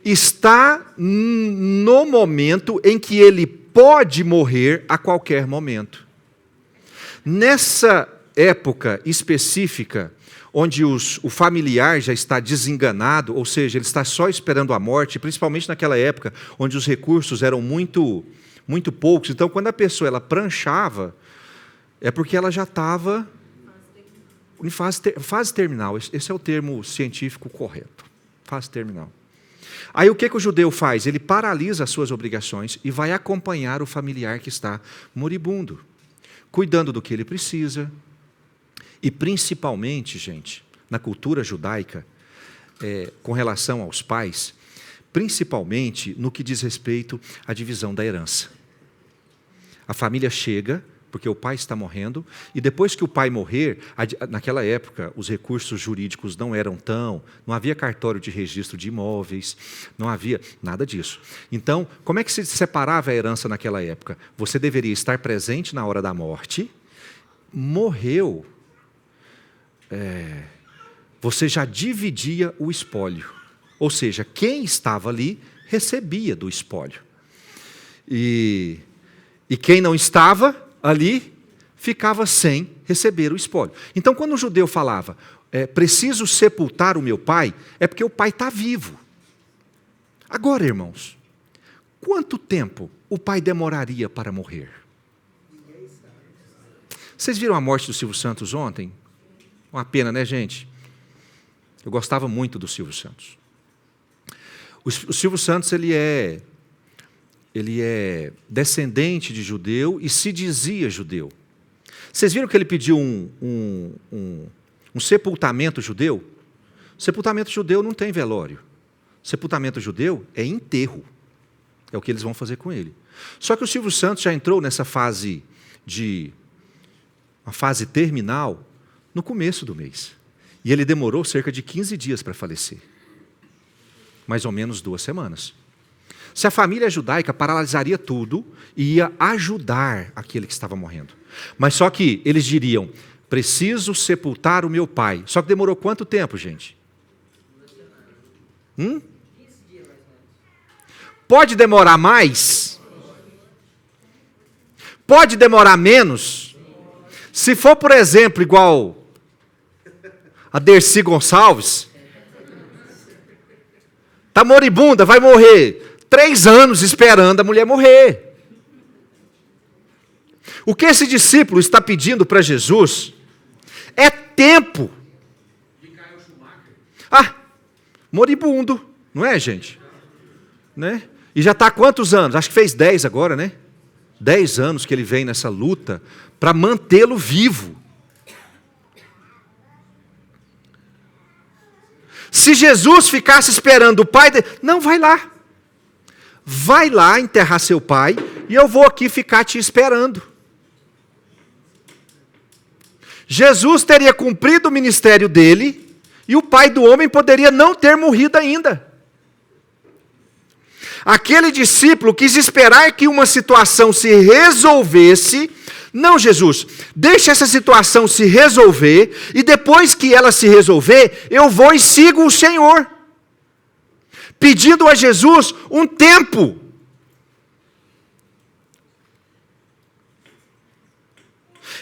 Está no momento em que ele pode morrer a qualquer momento. Nessa época específica, onde o familiar já está desenganado, ou seja, ele está só esperando a morte, principalmente naquela época, onde os recursos eram muito poucos. Então, quando a pessoa ela pranchava, é porque ela já estava em fase terminal. Esse é o termo científico correto. Fase terminal. Aí o que o judeu faz? Ele paralisa as suas obrigações e vai acompanhar o familiar que está moribundo, cuidando do que ele precisa. E principalmente, gente, na cultura judaica, com relação aos pais, principalmente no que diz respeito à divisão da herança. A família chega, porque o pai está morrendo, e depois que o pai morrer, naquela época os recursos jurídicos não eram não havia cartório de registro de imóveis, não havia nada disso. Então, como é que se separava a herança naquela época? Você deveria estar presente na hora da morte, morreu, você já dividia o espólio. Ou seja, quem estava ali recebia do espólio. E quem não estava ali ficava sem receber o espólio. Então, quando o judeu falava, preciso sepultar o meu pai, é porque o pai está vivo. Agora, irmãos, quanto tempo o pai demoraria para morrer? Vocês viram a morte do Silvio Santos ontem? Uma pena, né, gente? Eu gostava muito do Silvio Santos. O Silvio Santos, ele é descendente de judeu e se dizia judeu. Vocês viram que ele pediu um sepultamento judeu? Sepultamento judeu não tem velório. Sepultamento judeu é enterro. É o que eles vão fazer com ele. Só que o Silvio Santos já entrou nessa fase uma fase terminal no começo do mês. E ele demorou cerca de 15 dias para falecer. Mais ou menos 2 semanas. Se a família judaica paralisaria tudo e ia ajudar aquele que estava morrendo. Mas só que eles diriam, preciso sepultar o meu pai. Só que demorou quanto tempo, gente? 15 dias, mais ou menos. Pode demorar mais? Pode demorar menos? Se for, por exemplo, igual a Dercy Gonçalves, Está moribunda, vai morrer. 3 anos esperando a mulher morrer. O que esse discípulo está pedindo para Jesus é tempo. Moribundo, não é, gente? Né? E já está há quantos anos? Acho que fez 10 agora, né? 10 anos que ele vem nessa luta para mantê-lo vivo. Se Jesus ficasse esperando o pai dele, não, vai lá. Vai lá enterrar seu pai e eu vou aqui ficar te esperando. Jesus teria cumprido o ministério dele e o pai do homem poderia não ter morrido ainda. Aquele discípulo quis esperar que uma situação se resolvesse. Não, Jesus, deixa essa situação se resolver e depois que ela se resolver, eu vou e sigo o Senhor. Pedindo a Jesus um tempo.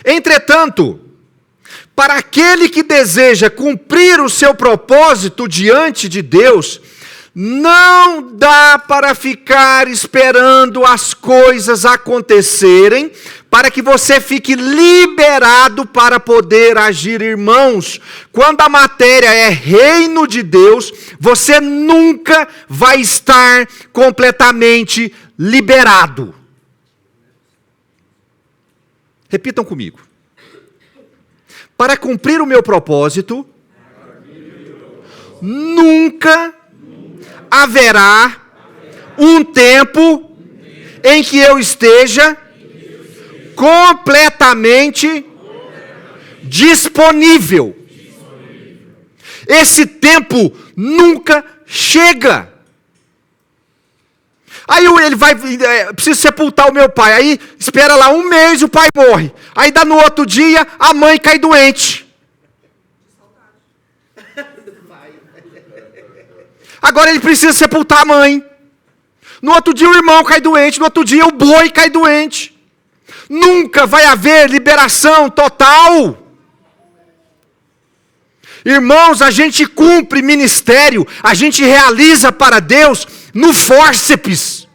Entretanto, para aquele que deseja cumprir o seu propósito diante de Deus, não dá para ficar esperando as coisas acontecerem, para que você fique liberado para poder agir, irmãos. Quando a matéria é reino de Deus, você nunca vai estar completamente liberado. Repitam comigo. Para cumprir o meu propósito, nunca haverá um tempo em que eu esteja completamente disponível. Esse tempo nunca chega. Aí ele vai, preciso sepultar o meu pai. Aí espera lá 1 mês e o pai morre. Aí dá no outro dia, a mãe cai doente. Agora ele precisa sepultar a mãe. No outro dia o irmão cai doente. No outro dia o boi cai doente. Nunca vai haver liberação total. Irmãos, a gente cumpre ministério, a gente realiza para Deus no fórceps.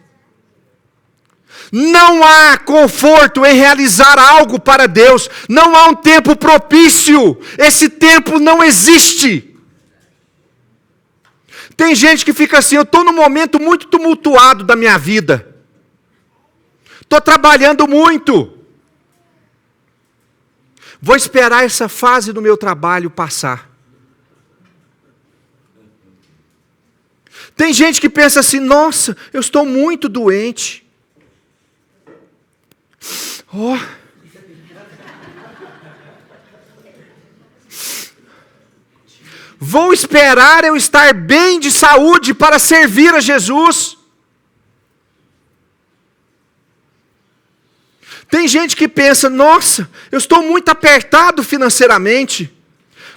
Não há conforto em realizar algo para Deus. Não há um tempo propício. Esse tempo não existe. Tem gente que fica assim, eu estou num momento muito tumultuado da minha vida. Estou trabalhando muito. Vou esperar essa fase do meu trabalho passar. Tem gente que pensa assim, nossa, eu estou muito doente. Oh. Vou esperar eu estar bem de saúde para servir a Jesus. Tem gente que pensa, nossa, eu estou muito apertado financeiramente.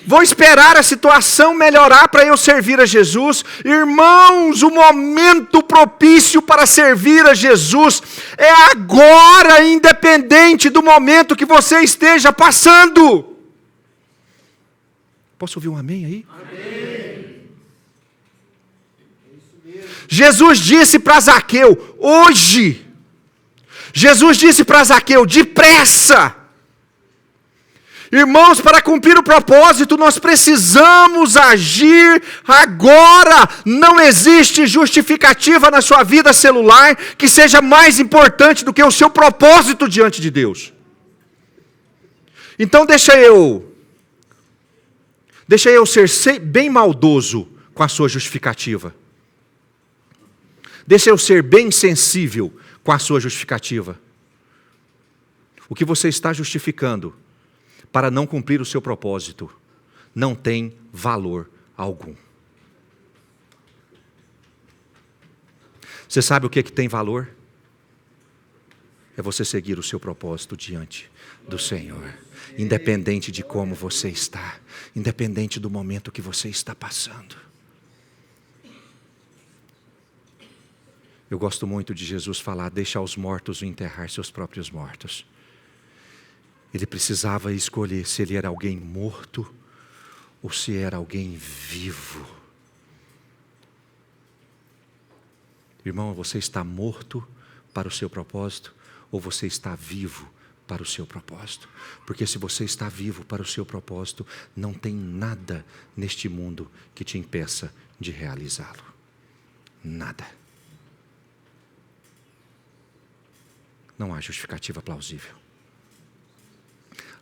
Vou esperar a situação melhorar para eu servir a Jesus. Irmãos, o momento propício para servir a Jesus é agora, independente do momento que você esteja passando. Posso ouvir um amém aí? Amém. Jesus disse para Zaqueu, hoje, Jesus disse para Zaqueu, depressa. Irmãos, para cumprir o propósito, nós precisamos agir agora. Não existe justificativa na sua vida celular que seja mais importante do que o seu propósito diante de Deus. Então deixa eu ser bem maldoso com a sua justificativa. Deixa eu ser bem sensível com a sua justificativa. O que você está justificando para não cumprir o seu propósito não tem valor algum. Você sabe o que tem valor? É você seguir o seu propósito diante do Senhor, independente de como você está, independente do momento que você está passando. Eu gosto muito de Jesus falar, deixa os mortos enterrar seus próprios mortos. Ele precisava escolher se ele era alguém morto ou se era alguém vivo. Irmão, você está morto para o seu propósito ou você está vivo para o seu propósito? Porque se você está vivo para o seu propósito, não tem nada neste mundo que te impeça de realizá-lo. Nada. Não há justificativa plausível.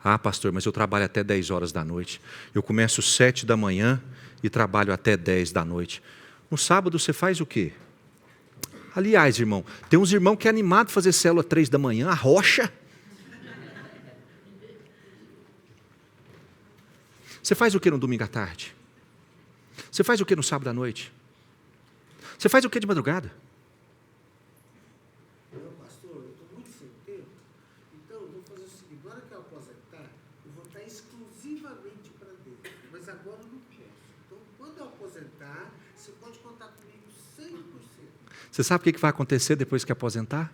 Ah, pastor, mas eu trabalho até 10 horas da noite. Eu começo 7 da manhã e trabalho até 10 da noite. No sábado você faz o quê? Aliás, irmão, tem uns irmãos que é animado fazer célula 3 da manhã, a rocha. Você faz o que no domingo à tarde? Você faz o que no sábado à noite? Você faz o que de madrugada? Não, pastor, eu estou muito sem tempo, então eu vou fazer o seguinte, na hora que eu aposentar, eu vou estar exclusivamente para Deus, mas agora eu não posso. Então, quando eu aposentar, você pode contar comigo 100%. Você sabe o que vai acontecer depois que aposentar?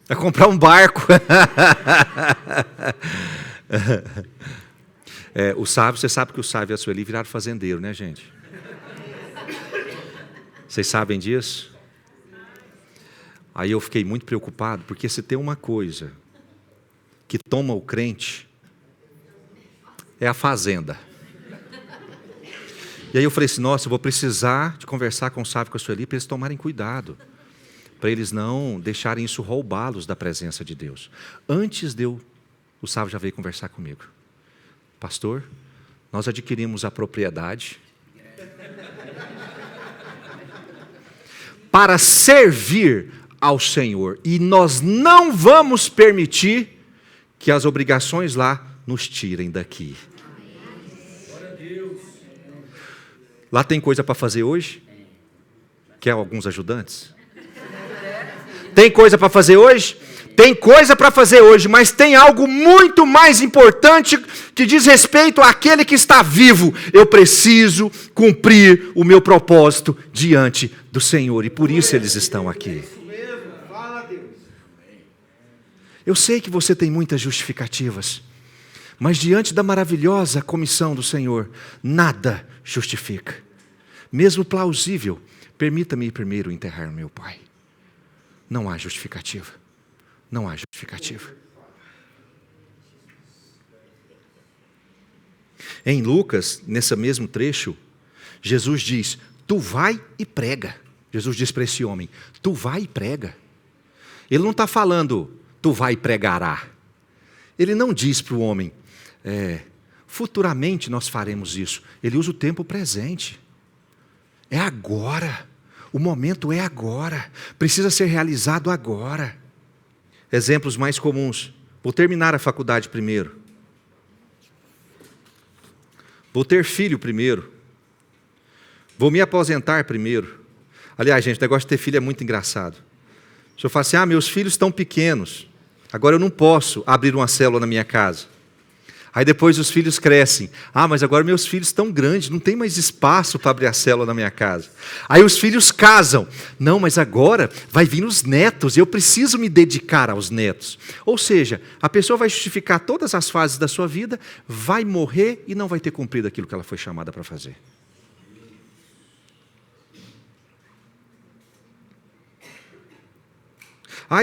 É comprar um barco. O Sávio, você sabe que o Sávio e a Sueli viraram fazendeiro, né, gente? Vocês sabem disso? Aí eu fiquei muito preocupado, porque se tem uma coisa que toma o crente, é a fazenda. E aí eu falei assim, nossa, eu vou precisar de conversar com o Sávio e com a Sueli para eles tomarem cuidado, para eles não deixarem isso roubá-los da presença de Deus. Antes de eu, o Sávio já veio conversar comigo. Pastor, nós adquirimos a propriedade para servir ao Senhor e nós não vamos permitir que as obrigações lá nos tirem daqui. Lá tem coisa para fazer hoje? Quer alguns ajudantes? Tem coisa para fazer hoje? Tem coisa para fazer hoje, mas tem algo muito mais importante que diz respeito àquele que está vivo. Eu preciso cumprir o meu propósito diante do Senhor, e por isso eles estão aqui. Eu sei que você tem muitas justificativas, mas diante da maravilhosa comissão do Senhor, nada justifica. Mesmo plausível, permita-me primeiro enterrar meu pai. Não há justificativa. Não há justificativa. Em Lucas, nesse mesmo trecho, Jesus diz, tu vai e prega. Jesus diz para esse homem, tu vai e prega. Ele não está falando, tu vai e pregará. Ele não diz para o homem, futuramente nós faremos isso. Ele usa o tempo presente. É agora. O momento é agora. Precisa ser realizado agora. Exemplos mais comuns. Vou terminar a faculdade primeiro. Vou ter filho primeiro. Vou me aposentar primeiro. Aliás, gente, o negócio de ter filho é muito engraçado. O senhor fala assim, meus filhos estão pequenos. Agora eu não posso abrir uma célula na minha casa. Aí depois os filhos crescem. Mas agora meus filhos estão grandes, não tem mais espaço para abrir a célula na minha casa. Aí os filhos casam. Não, mas agora vai vir os netos, eu preciso me dedicar aos netos. Ou seja, a pessoa vai justificar todas as fases da sua vida, vai morrer e não vai ter cumprido aquilo que ela foi chamada para fazer.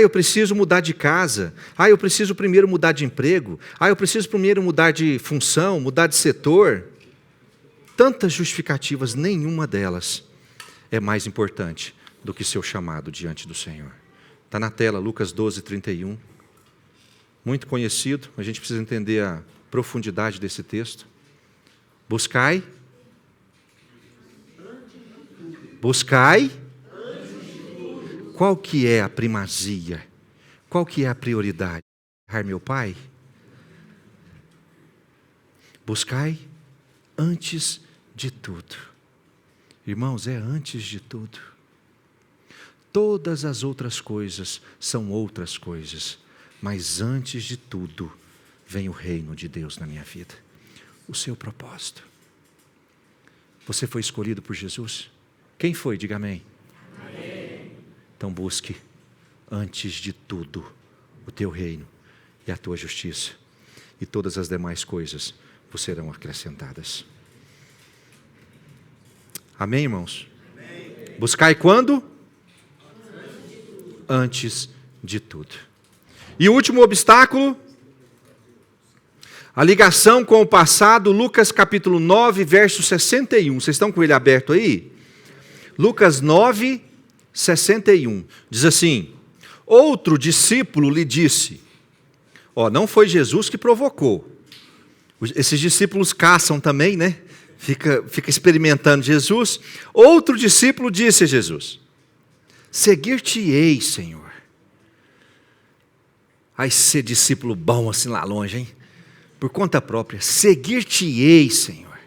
Eu preciso mudar de casa. Eu preciso primeiro mudar de emprego. Eu preciso primeiro mudar de função, mudar de setor. Tantas justificativas, nenhuma delas é mais importante do que seu chamado diante do Senhor. Está na tela, Lucas 12, 31. Muito conhecido, a gente precisa entender a profundidade desse texto. Buscai. Qual que é a primazia? Qual que é a prioridade? Honrar meu pai? Buscai antes de tudo. Irmãos, é antes de tudo. Todas as outras coisas são outras coisas, mas antes de tudo vem o reino de Deus na minha vida. O seu propósito. Você foi escolhido por Jesus? Quem foi? Diga amém. Então busque, antes de tudo, o teu reino e a tua justiça, e todas as demais coisas vos serão acrescentadas. Amém, irmãos? Amém. Buscai quando? Antes de tudo. E o último obstáculo, a ligação com o passado, Lucas capítulo 9, verso 61. Vocês estão com ele aberto aí? Lucas 9, 61. Diz assim: outro discípulo lhe disse, não foi Jesus que provocou. Esses discípulos caçam também, né? Fica experimentando Jesus. Outro discípulo disse a Jesus: seguir-te-ei, Senhor. Ai, ser discípulo bom assim lá longe, hein? Por conta própria, seguir-te-ei, Senhor.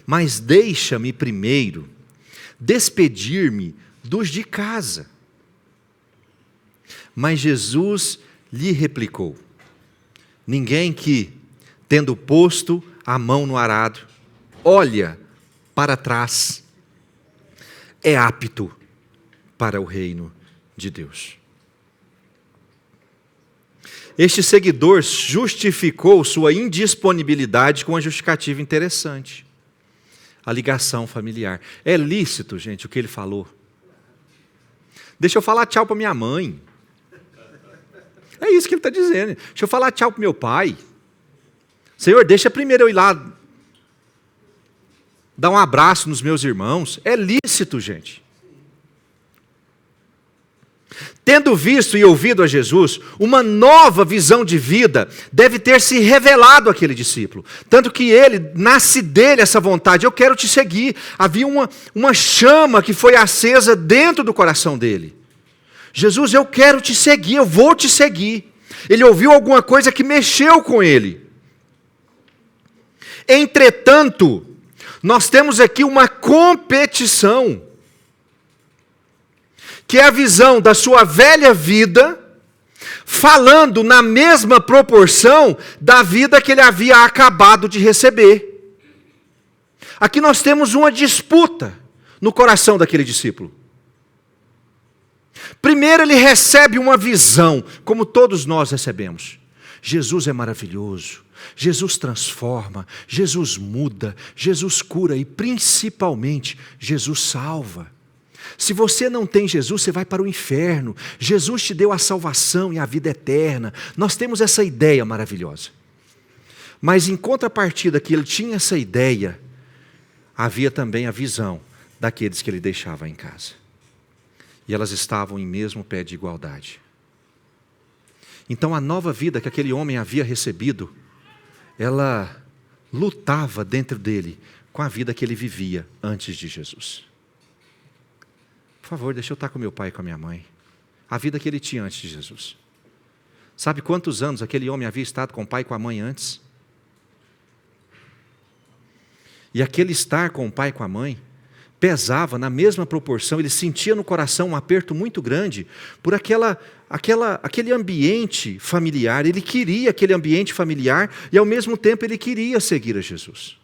Mas deixa-me primeiro despedir-me dos de casa. Mas Jesus lhe replicou: ninguém que, tendo posto a mão no arado, olha para trás, é apto para o reino de Deus. Este seguidor justificou sua indisponibilidade com uma justificativa interessante. A ligação familiar. É lícito, gente, o que ele falou. Deixa eu falar tchau para minha mãe. É isso que ele está dizendo. Deixa eu falar tchau para meu pai. Senhor, deixa primeiro eu ir lá dar um abraço nos meus irmãos. É lícito, gente. Tendo visto e ouvido a Jesus, uma nova visão de vida deve ter se revelado àquele discípulo. Tanto que nasce dele essa vontade: eu quero te seguir. Havia uma chama que foi acesa dentro do coração dele. Jesus, eu quero te seguir, eu vou te seguir. Ele ouviu alguma coisa que mexeu com ele. Entretanto, nós temos aqui uma competição, que é a visão da sua velha vida, falando na mesma proporção da vida que ele havia acabado de receber. Aqui nós temos uma disputa no coração daquele discípulo. Primeiro ele recebe uma visão, como todos nós recebemos. Jesus é maravilhoso, Jesus transforma, Jesus muda, Jesus cura e principalmente Jesus salva. Se você não tem Jesus, você vai para o inferno. Jesus te deu a salvação e a vida eterna. Nós temos essa ideia maravilhosa. Mas em contrapartida que ele tinha essa ideia, havia também a visão daqueles que ele deixava em casa. E elas estavam em mesmo pé de igualdade. Então a nova vida que aquele homem havia recebido, ela lutava dentro dele com a vida que ele vivia antes de Jesus. Por favor, deixa eu estar com meu pai e com a minha mãe. A vida que ele tinha antes de Jesus. Sabe quantos anos aquele homem havia estado com o pai e com a mãe antes? E aquele estar com o pai e com a mãe pesava na mesma proporção. Ele sentia no coração um aperto muito grande por aquele ambiente familiar. Ele queria aquele ambiente familiar e ao mesmo tempo ele queria seguir a Jesus.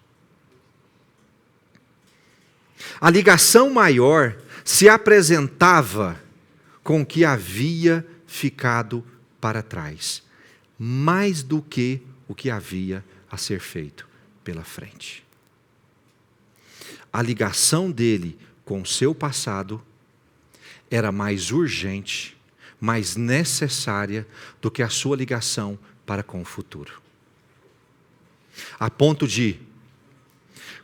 A ligação maior se apresentava com o que havia ficado para trás, mais do que o que havia a ser feito pela frente. A ligação dele com o seu passado era mais urgente, mais necessária do que a sua ligação para com o futuro. A ponto de,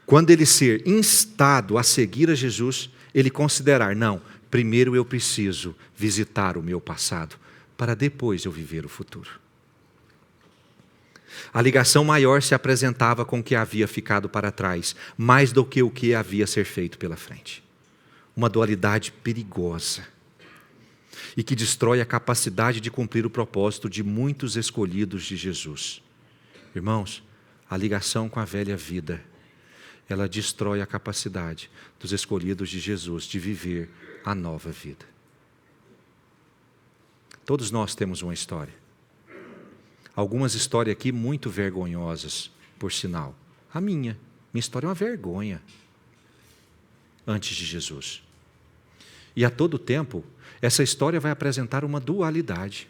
quando ele ser instado a seguir a Jesus, ele considerar: não, primeiro eu preciso visitar o meu passado, para depois eu viver o futuro. A ligação maior se apresentava com o que havia ficado para trás, mais do que o que havia a ser feito pela frente. Uma dualidade perigosa, e que destrói a capacidade de cumprir o propósito de muitos escolhidos de Jesus. Irmãos, a ligação com a velha vida, ela destrói a capacidade dos escolhidos de Jesus de viver a nova vida. Todos nós temos uma história. Algumas histórias aqui muito vergonhosas, por sinal. A minha história é uma vergonha antes de Jesus. E a todo tempo, essa história vai apresentar uma dualidade.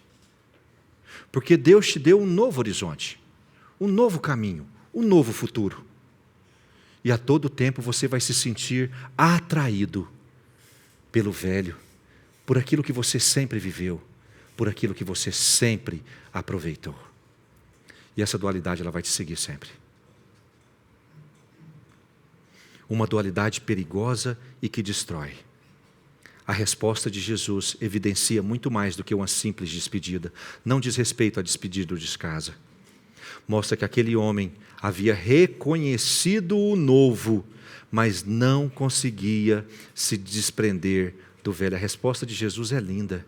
Porque Deus te deu um novo horizonte, um novo caminho, um novo futuro. E a todo tempo você vai se sentir atraído pelo velho, por aquilo que você sempre viveu, por aquilo que você sempre aproveitou. E essa dualidade ela vai te seguir sempre. Uma dualidade perigosa e que destrói. A resposta de Jesus evidencia muito mais do que uma simples despedida. Não diz respeito à despedida ou descasa. Mostra que aquele homem havia reconhecido o novo, mas não conseguia se desprender do velho. A resposta de Jesus é linda.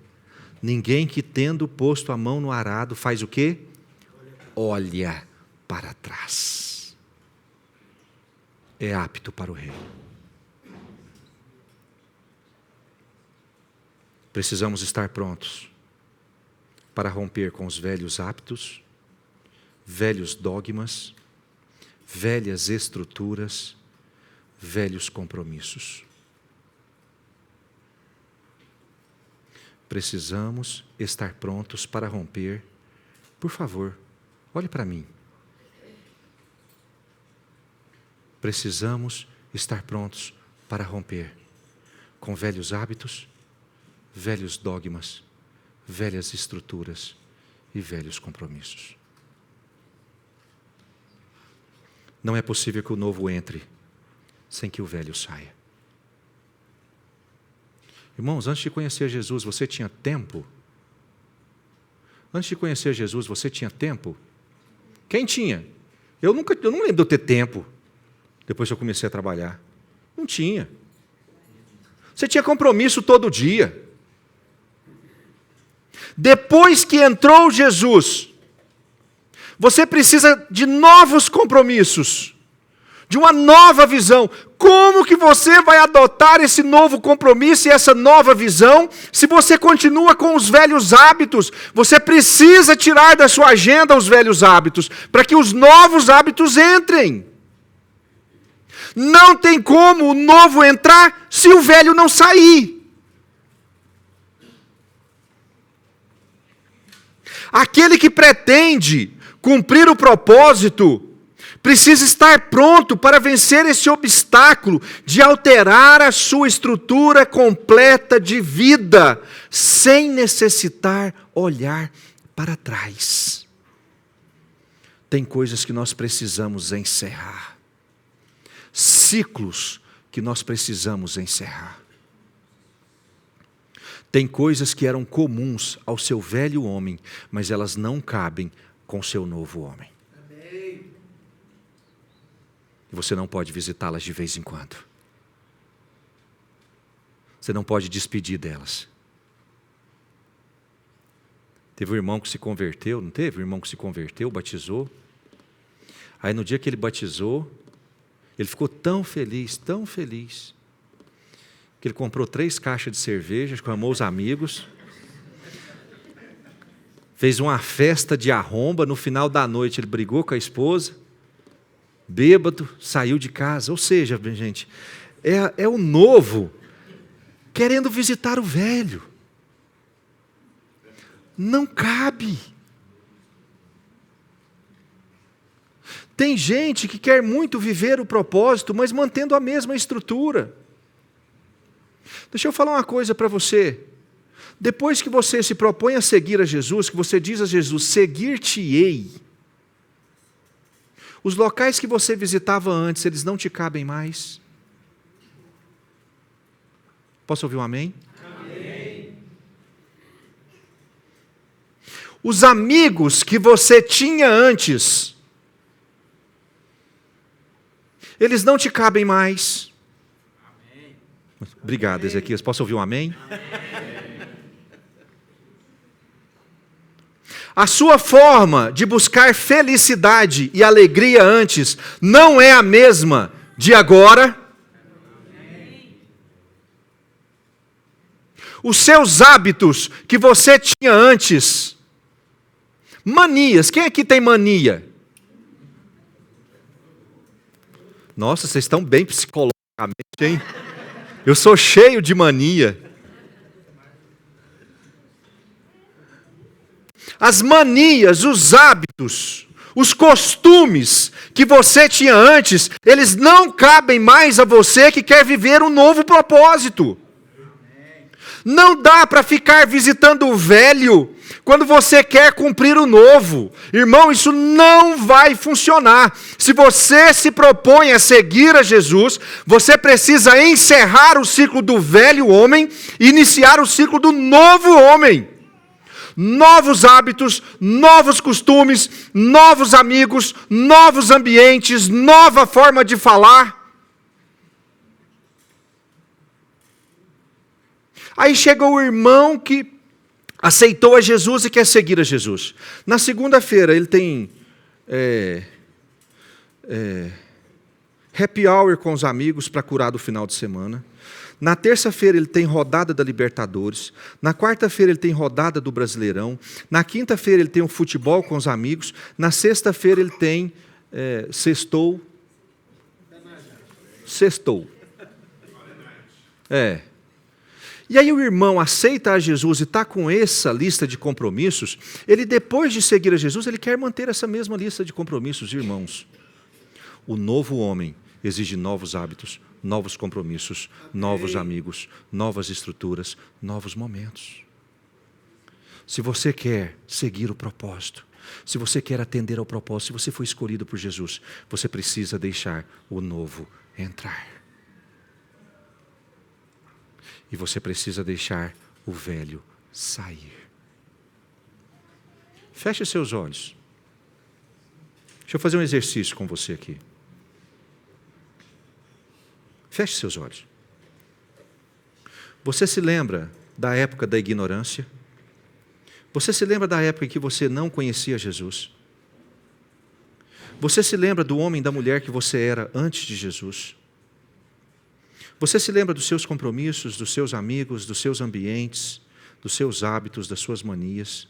Ninguém que, tendo posto a mão no arado, faz o quê? Olha para trás. É apto para o reino. Precisamos estar prontos para romper com os velhos hábitos, velhos dogmas, velhas estruturas, velhos compromissos. Precisamos estar prontos para romper. Por favor, olhe para mim. Precisamos estar prontos para romper com velhos hábitos, velhos dogmas, velhas estruturas e velhos compromissos. Não é possível que o novo entre sem que o velho saia. Irmãos, antes de conhecer Jesus, você tinha tempo? Antes de conhecer Jesus, você tinha tempo? Quem tinha? Eu não lembro de eu ter tempo depois que eu comecei a trabalhar. Não tinha. Você tinha compromisso todo dia. Depois que entrou Jesus, você precisa de novos compromissos, de uma nova visão. Como que você vai adotar esse novo compromisso e essa nova visão se você continua com os velhos hábitos? Você precisa tirar da sua agenda os velhos hábitos para que os novos hábitos entrem. Não tem como o novo entrar se o velho não sair. Aquele que pretende cumprir o propósito precisa estar pronto para vencer esse obstáculo de alterar a sua estrutura completa de vida, sem necessitar olhar para trás. Tem coisas que nós precisamos encerrar, ciclos que nós precisamos encerrar. Tem coisas que eram comuns ao seu velho homem, mas elas não cabem com o seu novo homem. Amém. E você não pode visitá-las de vez em quando. Você não pode despedir delas. Teve um irmão que se converteu, não teve? Um irmão que se converteu, batizou. Aí no dia que ele batizou, ele ficou tão feliz, que ele comprou 3 caixas de cerveja, chamou os amigos, fez uma festa de arromba. No final da noite ele brigou com a esposa, bêbado, saiu de casa. Ou seja, gente, é o novo querendo visitar o velho. Não cabe. Tem gente que quer muito viver o propósito, mas mantendo a mesma estrutura. Deixa eu falar uma coisa para você. Depois que você se propõe a seguir a Jesus, que você diz a Jesus, seguir-te-ei, os locais que você visitava antes, eles não te cabem mais? Posso ouvir um amém? Amém. Os amigos que você tinha antes, eles não te cabem mais? Obrigado, Ezequias. Posso ouvir um amém? Amém? A sua forma de buscar felicidade e alegria antes não é a mesma de agora. Amém. Os seus hábitos que você tinha antes, manias. Quem aqui tem mania? Nossa, vocês estão bem psicologicamente, hein? Eu sou cheio de mania. As manias, os hábitos, Os costumes que você tinha antes, eles não cabem mais a você que quer viver um novo propósito. Não dá para ficar visitando o velho quando você quer cumprir o novo. Irmão, isso não vai funcionar. Se você se propõe a seguir a Jesus, você precisa encerrar o ciclo do velho homem e iniciar o ciclo do novo homem. Novos hábitos, novos costumes, novos amigos, novos ambientes, nova forma de falar. Aí chegou o irmão que aceitou a Jesus e quer seguir a Jesus. Na segunda-feira ele tem happy hour com os amigos para curar do final de semana. Na terça-feira ele tem rodada da Libertadores. Na quarta-feira ele tem rodada do Brasileirão. Na quinta-feira ele tem um futebol com os amigos. Na sexta-feira ele tem sextou. E aí o irmão aceita a Jesus e está com essa lista de compromissos. Ele, depois de seguir a Jesus, ele quer manter essa mesma lista de compromissos, irmãos. O novo homem exige novos hábitos, novos compromissos, novos amigos, novas estruturas, novos momentos. Se você quer seguir o propósito, se você quer atender ao propósito, se você foi escolhido por Jesus, você precisa deixar o novo entrar. E você precisa deixar o velho sair. Feche seus olhos. Deixa eu fazer um exercício com você aqui. Feche seus olhos. Você se lembra da época da ignorância? Você se lembra da época em que você não conhecia Jesus? Você se lembra do homem e da mulher que você era antes de Jesus? Você se lembra dos seus compromissos, dos seus amigos, dos seus ambientes, dos seus hábitos, das suas manias?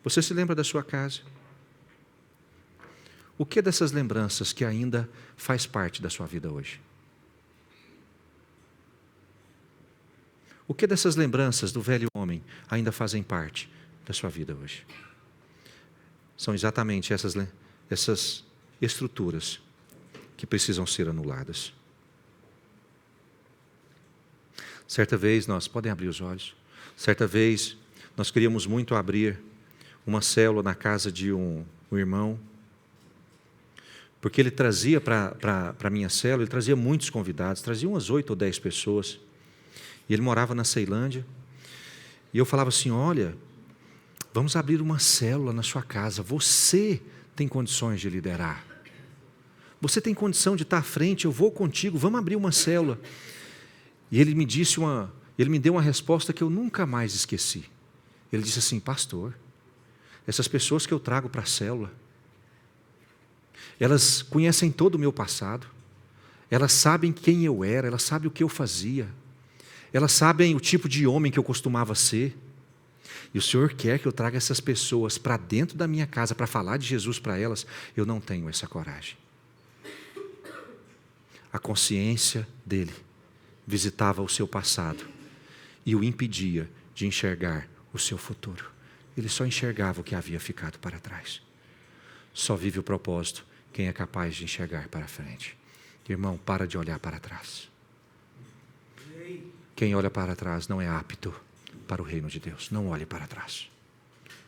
Você se lembra da sua casa? O que dessas lembranças que ainda faz parte da sua vida hoje? O que dessas lembranças do velho homem ainda fazem parte da sua vida hoje? São exatamente essas estruturas que precisam ser anuladas. Certa vez, podem abrir os olhos, certa vez nós queríamos muito abrir uma célula na casa de um irmão, porque ele trazia para a minha célula, ele trazia muitos convidados, trazia umas 8 ou 10 pessoas, e ele morava na Ceilândia, e eu falava assim, olha, vamos abrir uma célula na sua casa, você tem condições de liderar, você tem condição de estar à frente, eu vou contigo, vamos abrir uma célula. E ele me deu uma resposta que eu nunca mais esqueci. Ele disse assim, pastor, essas pessoas que eu trago para a célula, elas conhecem todo o meu passado, elas sabem quem eu era, elas sabem o que eu fazia, elas sabem o tipo de homem que eu costumava ser. E o Senhor quer que eu traga essas pessoas para dentro da minha casa para falar de Jesus para elas? Eu não tenho essa coragem. A consciência dele visitava o seu passado e o impedia de enxergar o seu futuro. Ele só enxergava o que havia ficado para trás. Só vive o propósito quem é capaz de enxergar para frente. Irmão, para de olhar para trás. Quem olha para trás não é apto para o reino de Deus. Não olhe para trás.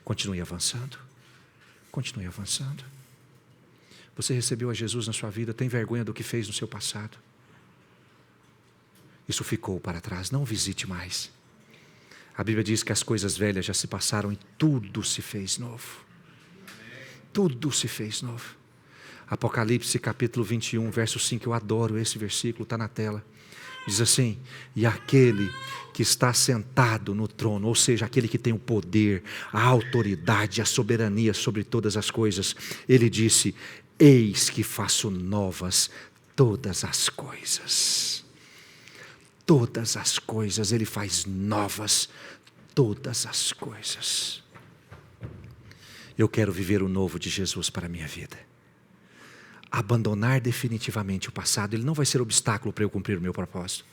Continue avançando. Continue avançando. Você recebeu a Jesus na sua vida, tem vergonha do que fez no seu passado? Isso ficou para trás, não visite mais. A Bíblia diz que as coisas velhas já se passaram e tudo se fez novo. Tudo se fez novo. Apocalipse capítulo 21, verso 5, eu adoro esse versículo, está na tela. Diz assim, e aquele que está sentado no trono, ou seja, aquele que tem o poder, a autoridade, a soberania sobre todas as coisas, ele disse, eis que faço novas todas as coisas. Todas as coisas, ele faz novas todas as coisas. Eu quero viver o novo de Jesus para a minha vida. Abandonar definitivamente o passado, ele não vai ser obstáculo para eu cumprir o meu propósito.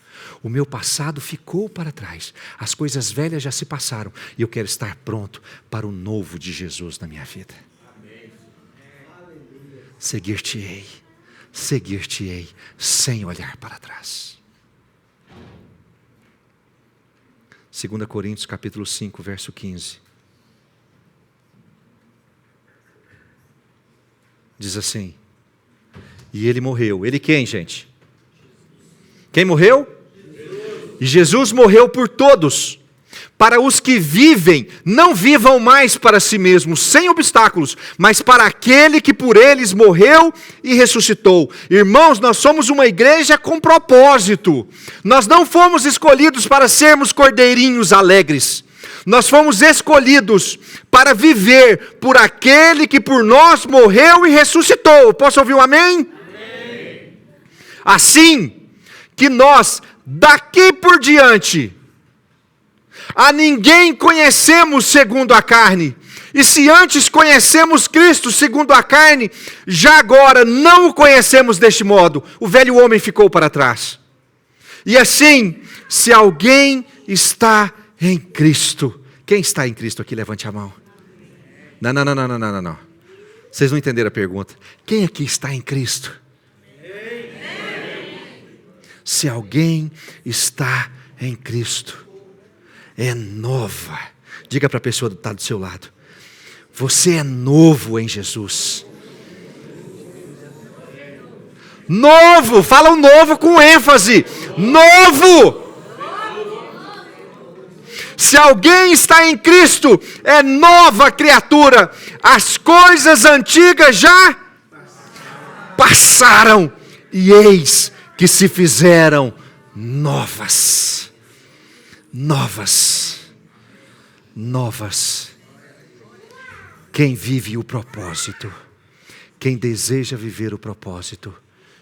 O meu passado ficou para trás, as coisas velhas já se passaram, e eu quero estar pronto para o novo de Jesus na minha vida. seguir-te-ei, seguir-te-ei, sem olhar para trás. 2 Coríntios capítulo 5, verso 15. Diz assim: e ele morreu. Ele quem, gente? Quem morreu? Jesus. E Jesus morreu por todos, para os que vivem, não vivam mais para si mesmos, sem obstáculos, mas para aquele que por eles morreu e ressuscitou. Irmãos, nós somos uma igreja com propósito. Nós não fomos escolhidos para sermos cordeirinhos alegres. Nós fomos escolhidos para viver por aquele que por nós morreu e ressuscitou. Posso ouvir um amém? Amém. Assim que nós, daqui por diante, a ninguém conhecemos segundo a carne. E se antes conhecemos Cristo segundo a carne, já agora não o conhecemos deste modo. O velho homem ficou para trás. E assim, se alguém está em Cristo. Quem está em Cristo aqui? Levante a mão. Não. Vocês não entenderam a pergunta. Quem aqui está em Cristo? Se alguém está em Cristo, é nova. Diga para a pessoa que está do seu lado: você é novo em Jesus. Novo, fala o novo com ênfase. Novo! Se alguém está em Cristo, é nova criatura. As coisas antigas já passaram, e eis que se fizeram novas. Novas. Quem vive o propósito, quem deseja viver o propósito,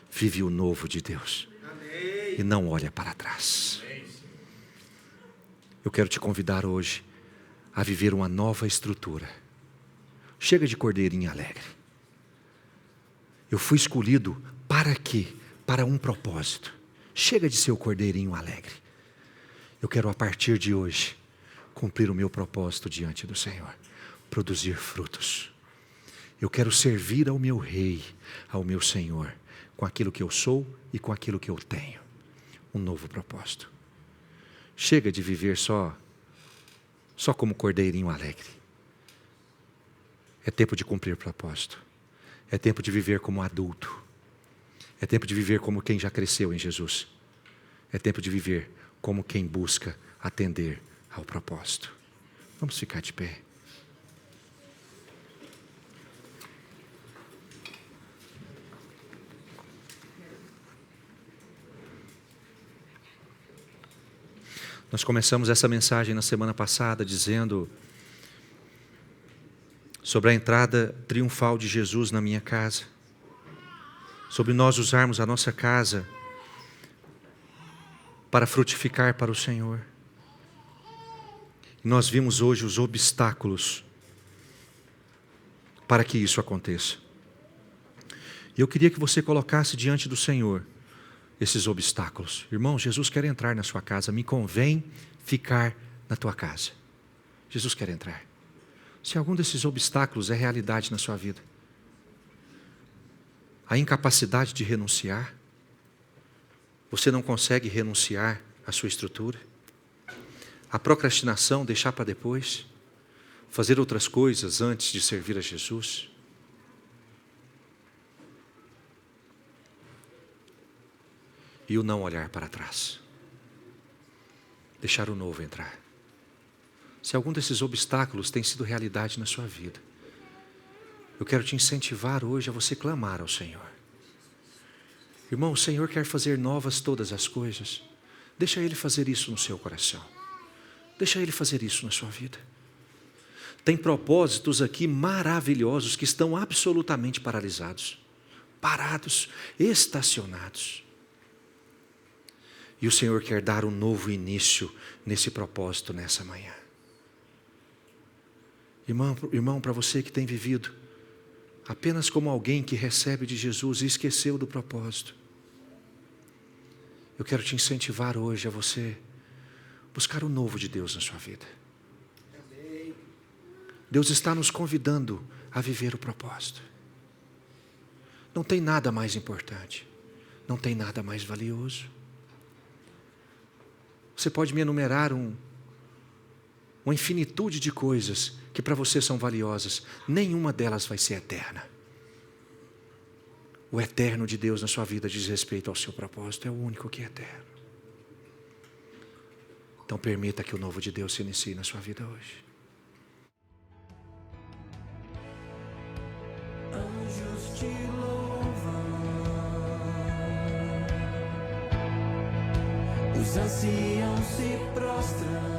vive o novo de Deus. E não olha para trás. Eu quero te convidar hoje a viver uma nova estrutura. Chega de cordeirinho alegre. Eu fui escolhido para quê? Para um propósito. Chega de ser o cordeirinho alegre. Eu quero a partir de hoje cumprir o meu propósito diante do Senhor. Produzir frutos. Eu quero servir ao meu Rei, ao meu Senhor, com aquilo que eu sou e com aquilo que eu tenho. Um novo propósito. Chega de viver só como cordeirinho alegre. É tempo de cumprir propósito. É tempo de viver como adulto. É tempo de viver como quem já cresceu em Jesus. É tempo de viver como quem busca atender ao propósito. Vamos ficar de pé. Nós começamos essa mensagem na semana passada dizendo sobre a entrada triunfal de Jesus na minha casa, sobre nós usarmos a nossa casa para frutificar para o Senhor. Nós vimos hoje os obstáculos para que isso aconteça. E eu queria que você colocasse diante do Senhor esses obstáculos. Irmão, Jesus quer entrar na sua casa, me convém ficar na tua casa. Jesus quer entrar. Se algum desses obstáculos é realidade na sua vida, a incapacidade de renunciar, você não consegue renunciar à sua estrutura, a procrastinação, deixar para depois, fazer outras coisas antes de servir a Jesus, e o não olhar para trás. Deixar o novo entrar. Se algum desses obstáculos tem sido realidade na sua vida, eu quero te incentivar hoje a você clamar ao Senhor. Irmão, o Senhor quer fazer novas todas as coisas. Deixa Ele fazer isso no seu coração. Deixa Ele fazer isso na sua vida. Tem propósitos aqui maravilhosos que estão absolutamente paralisados. Parados, estacionados. E o Senhor quer dar um novo início nesse propósito nessa manhã. Irmão, para você que tem vivido apenas como alguém que recebe de Jesus e esqueceu do propósito, eu quero te incentivar hoje a você buscar o novo de Deus na sua vida. Deus está nos convidando a viver o propósito. Não tem nada mais importante. Não tem nada mais valioso. Você pode me enumerar uma infinitude de coisas que para você são valiosas. Nenhuma delas vai ser eterna. O eterno de Deus na sua vida diz respeito ao seu propósito. É o único que é eterno. Então permita que o novo de Deus se inicie na sua vida hoje. Anjos te louvam, os anciãos se prostram.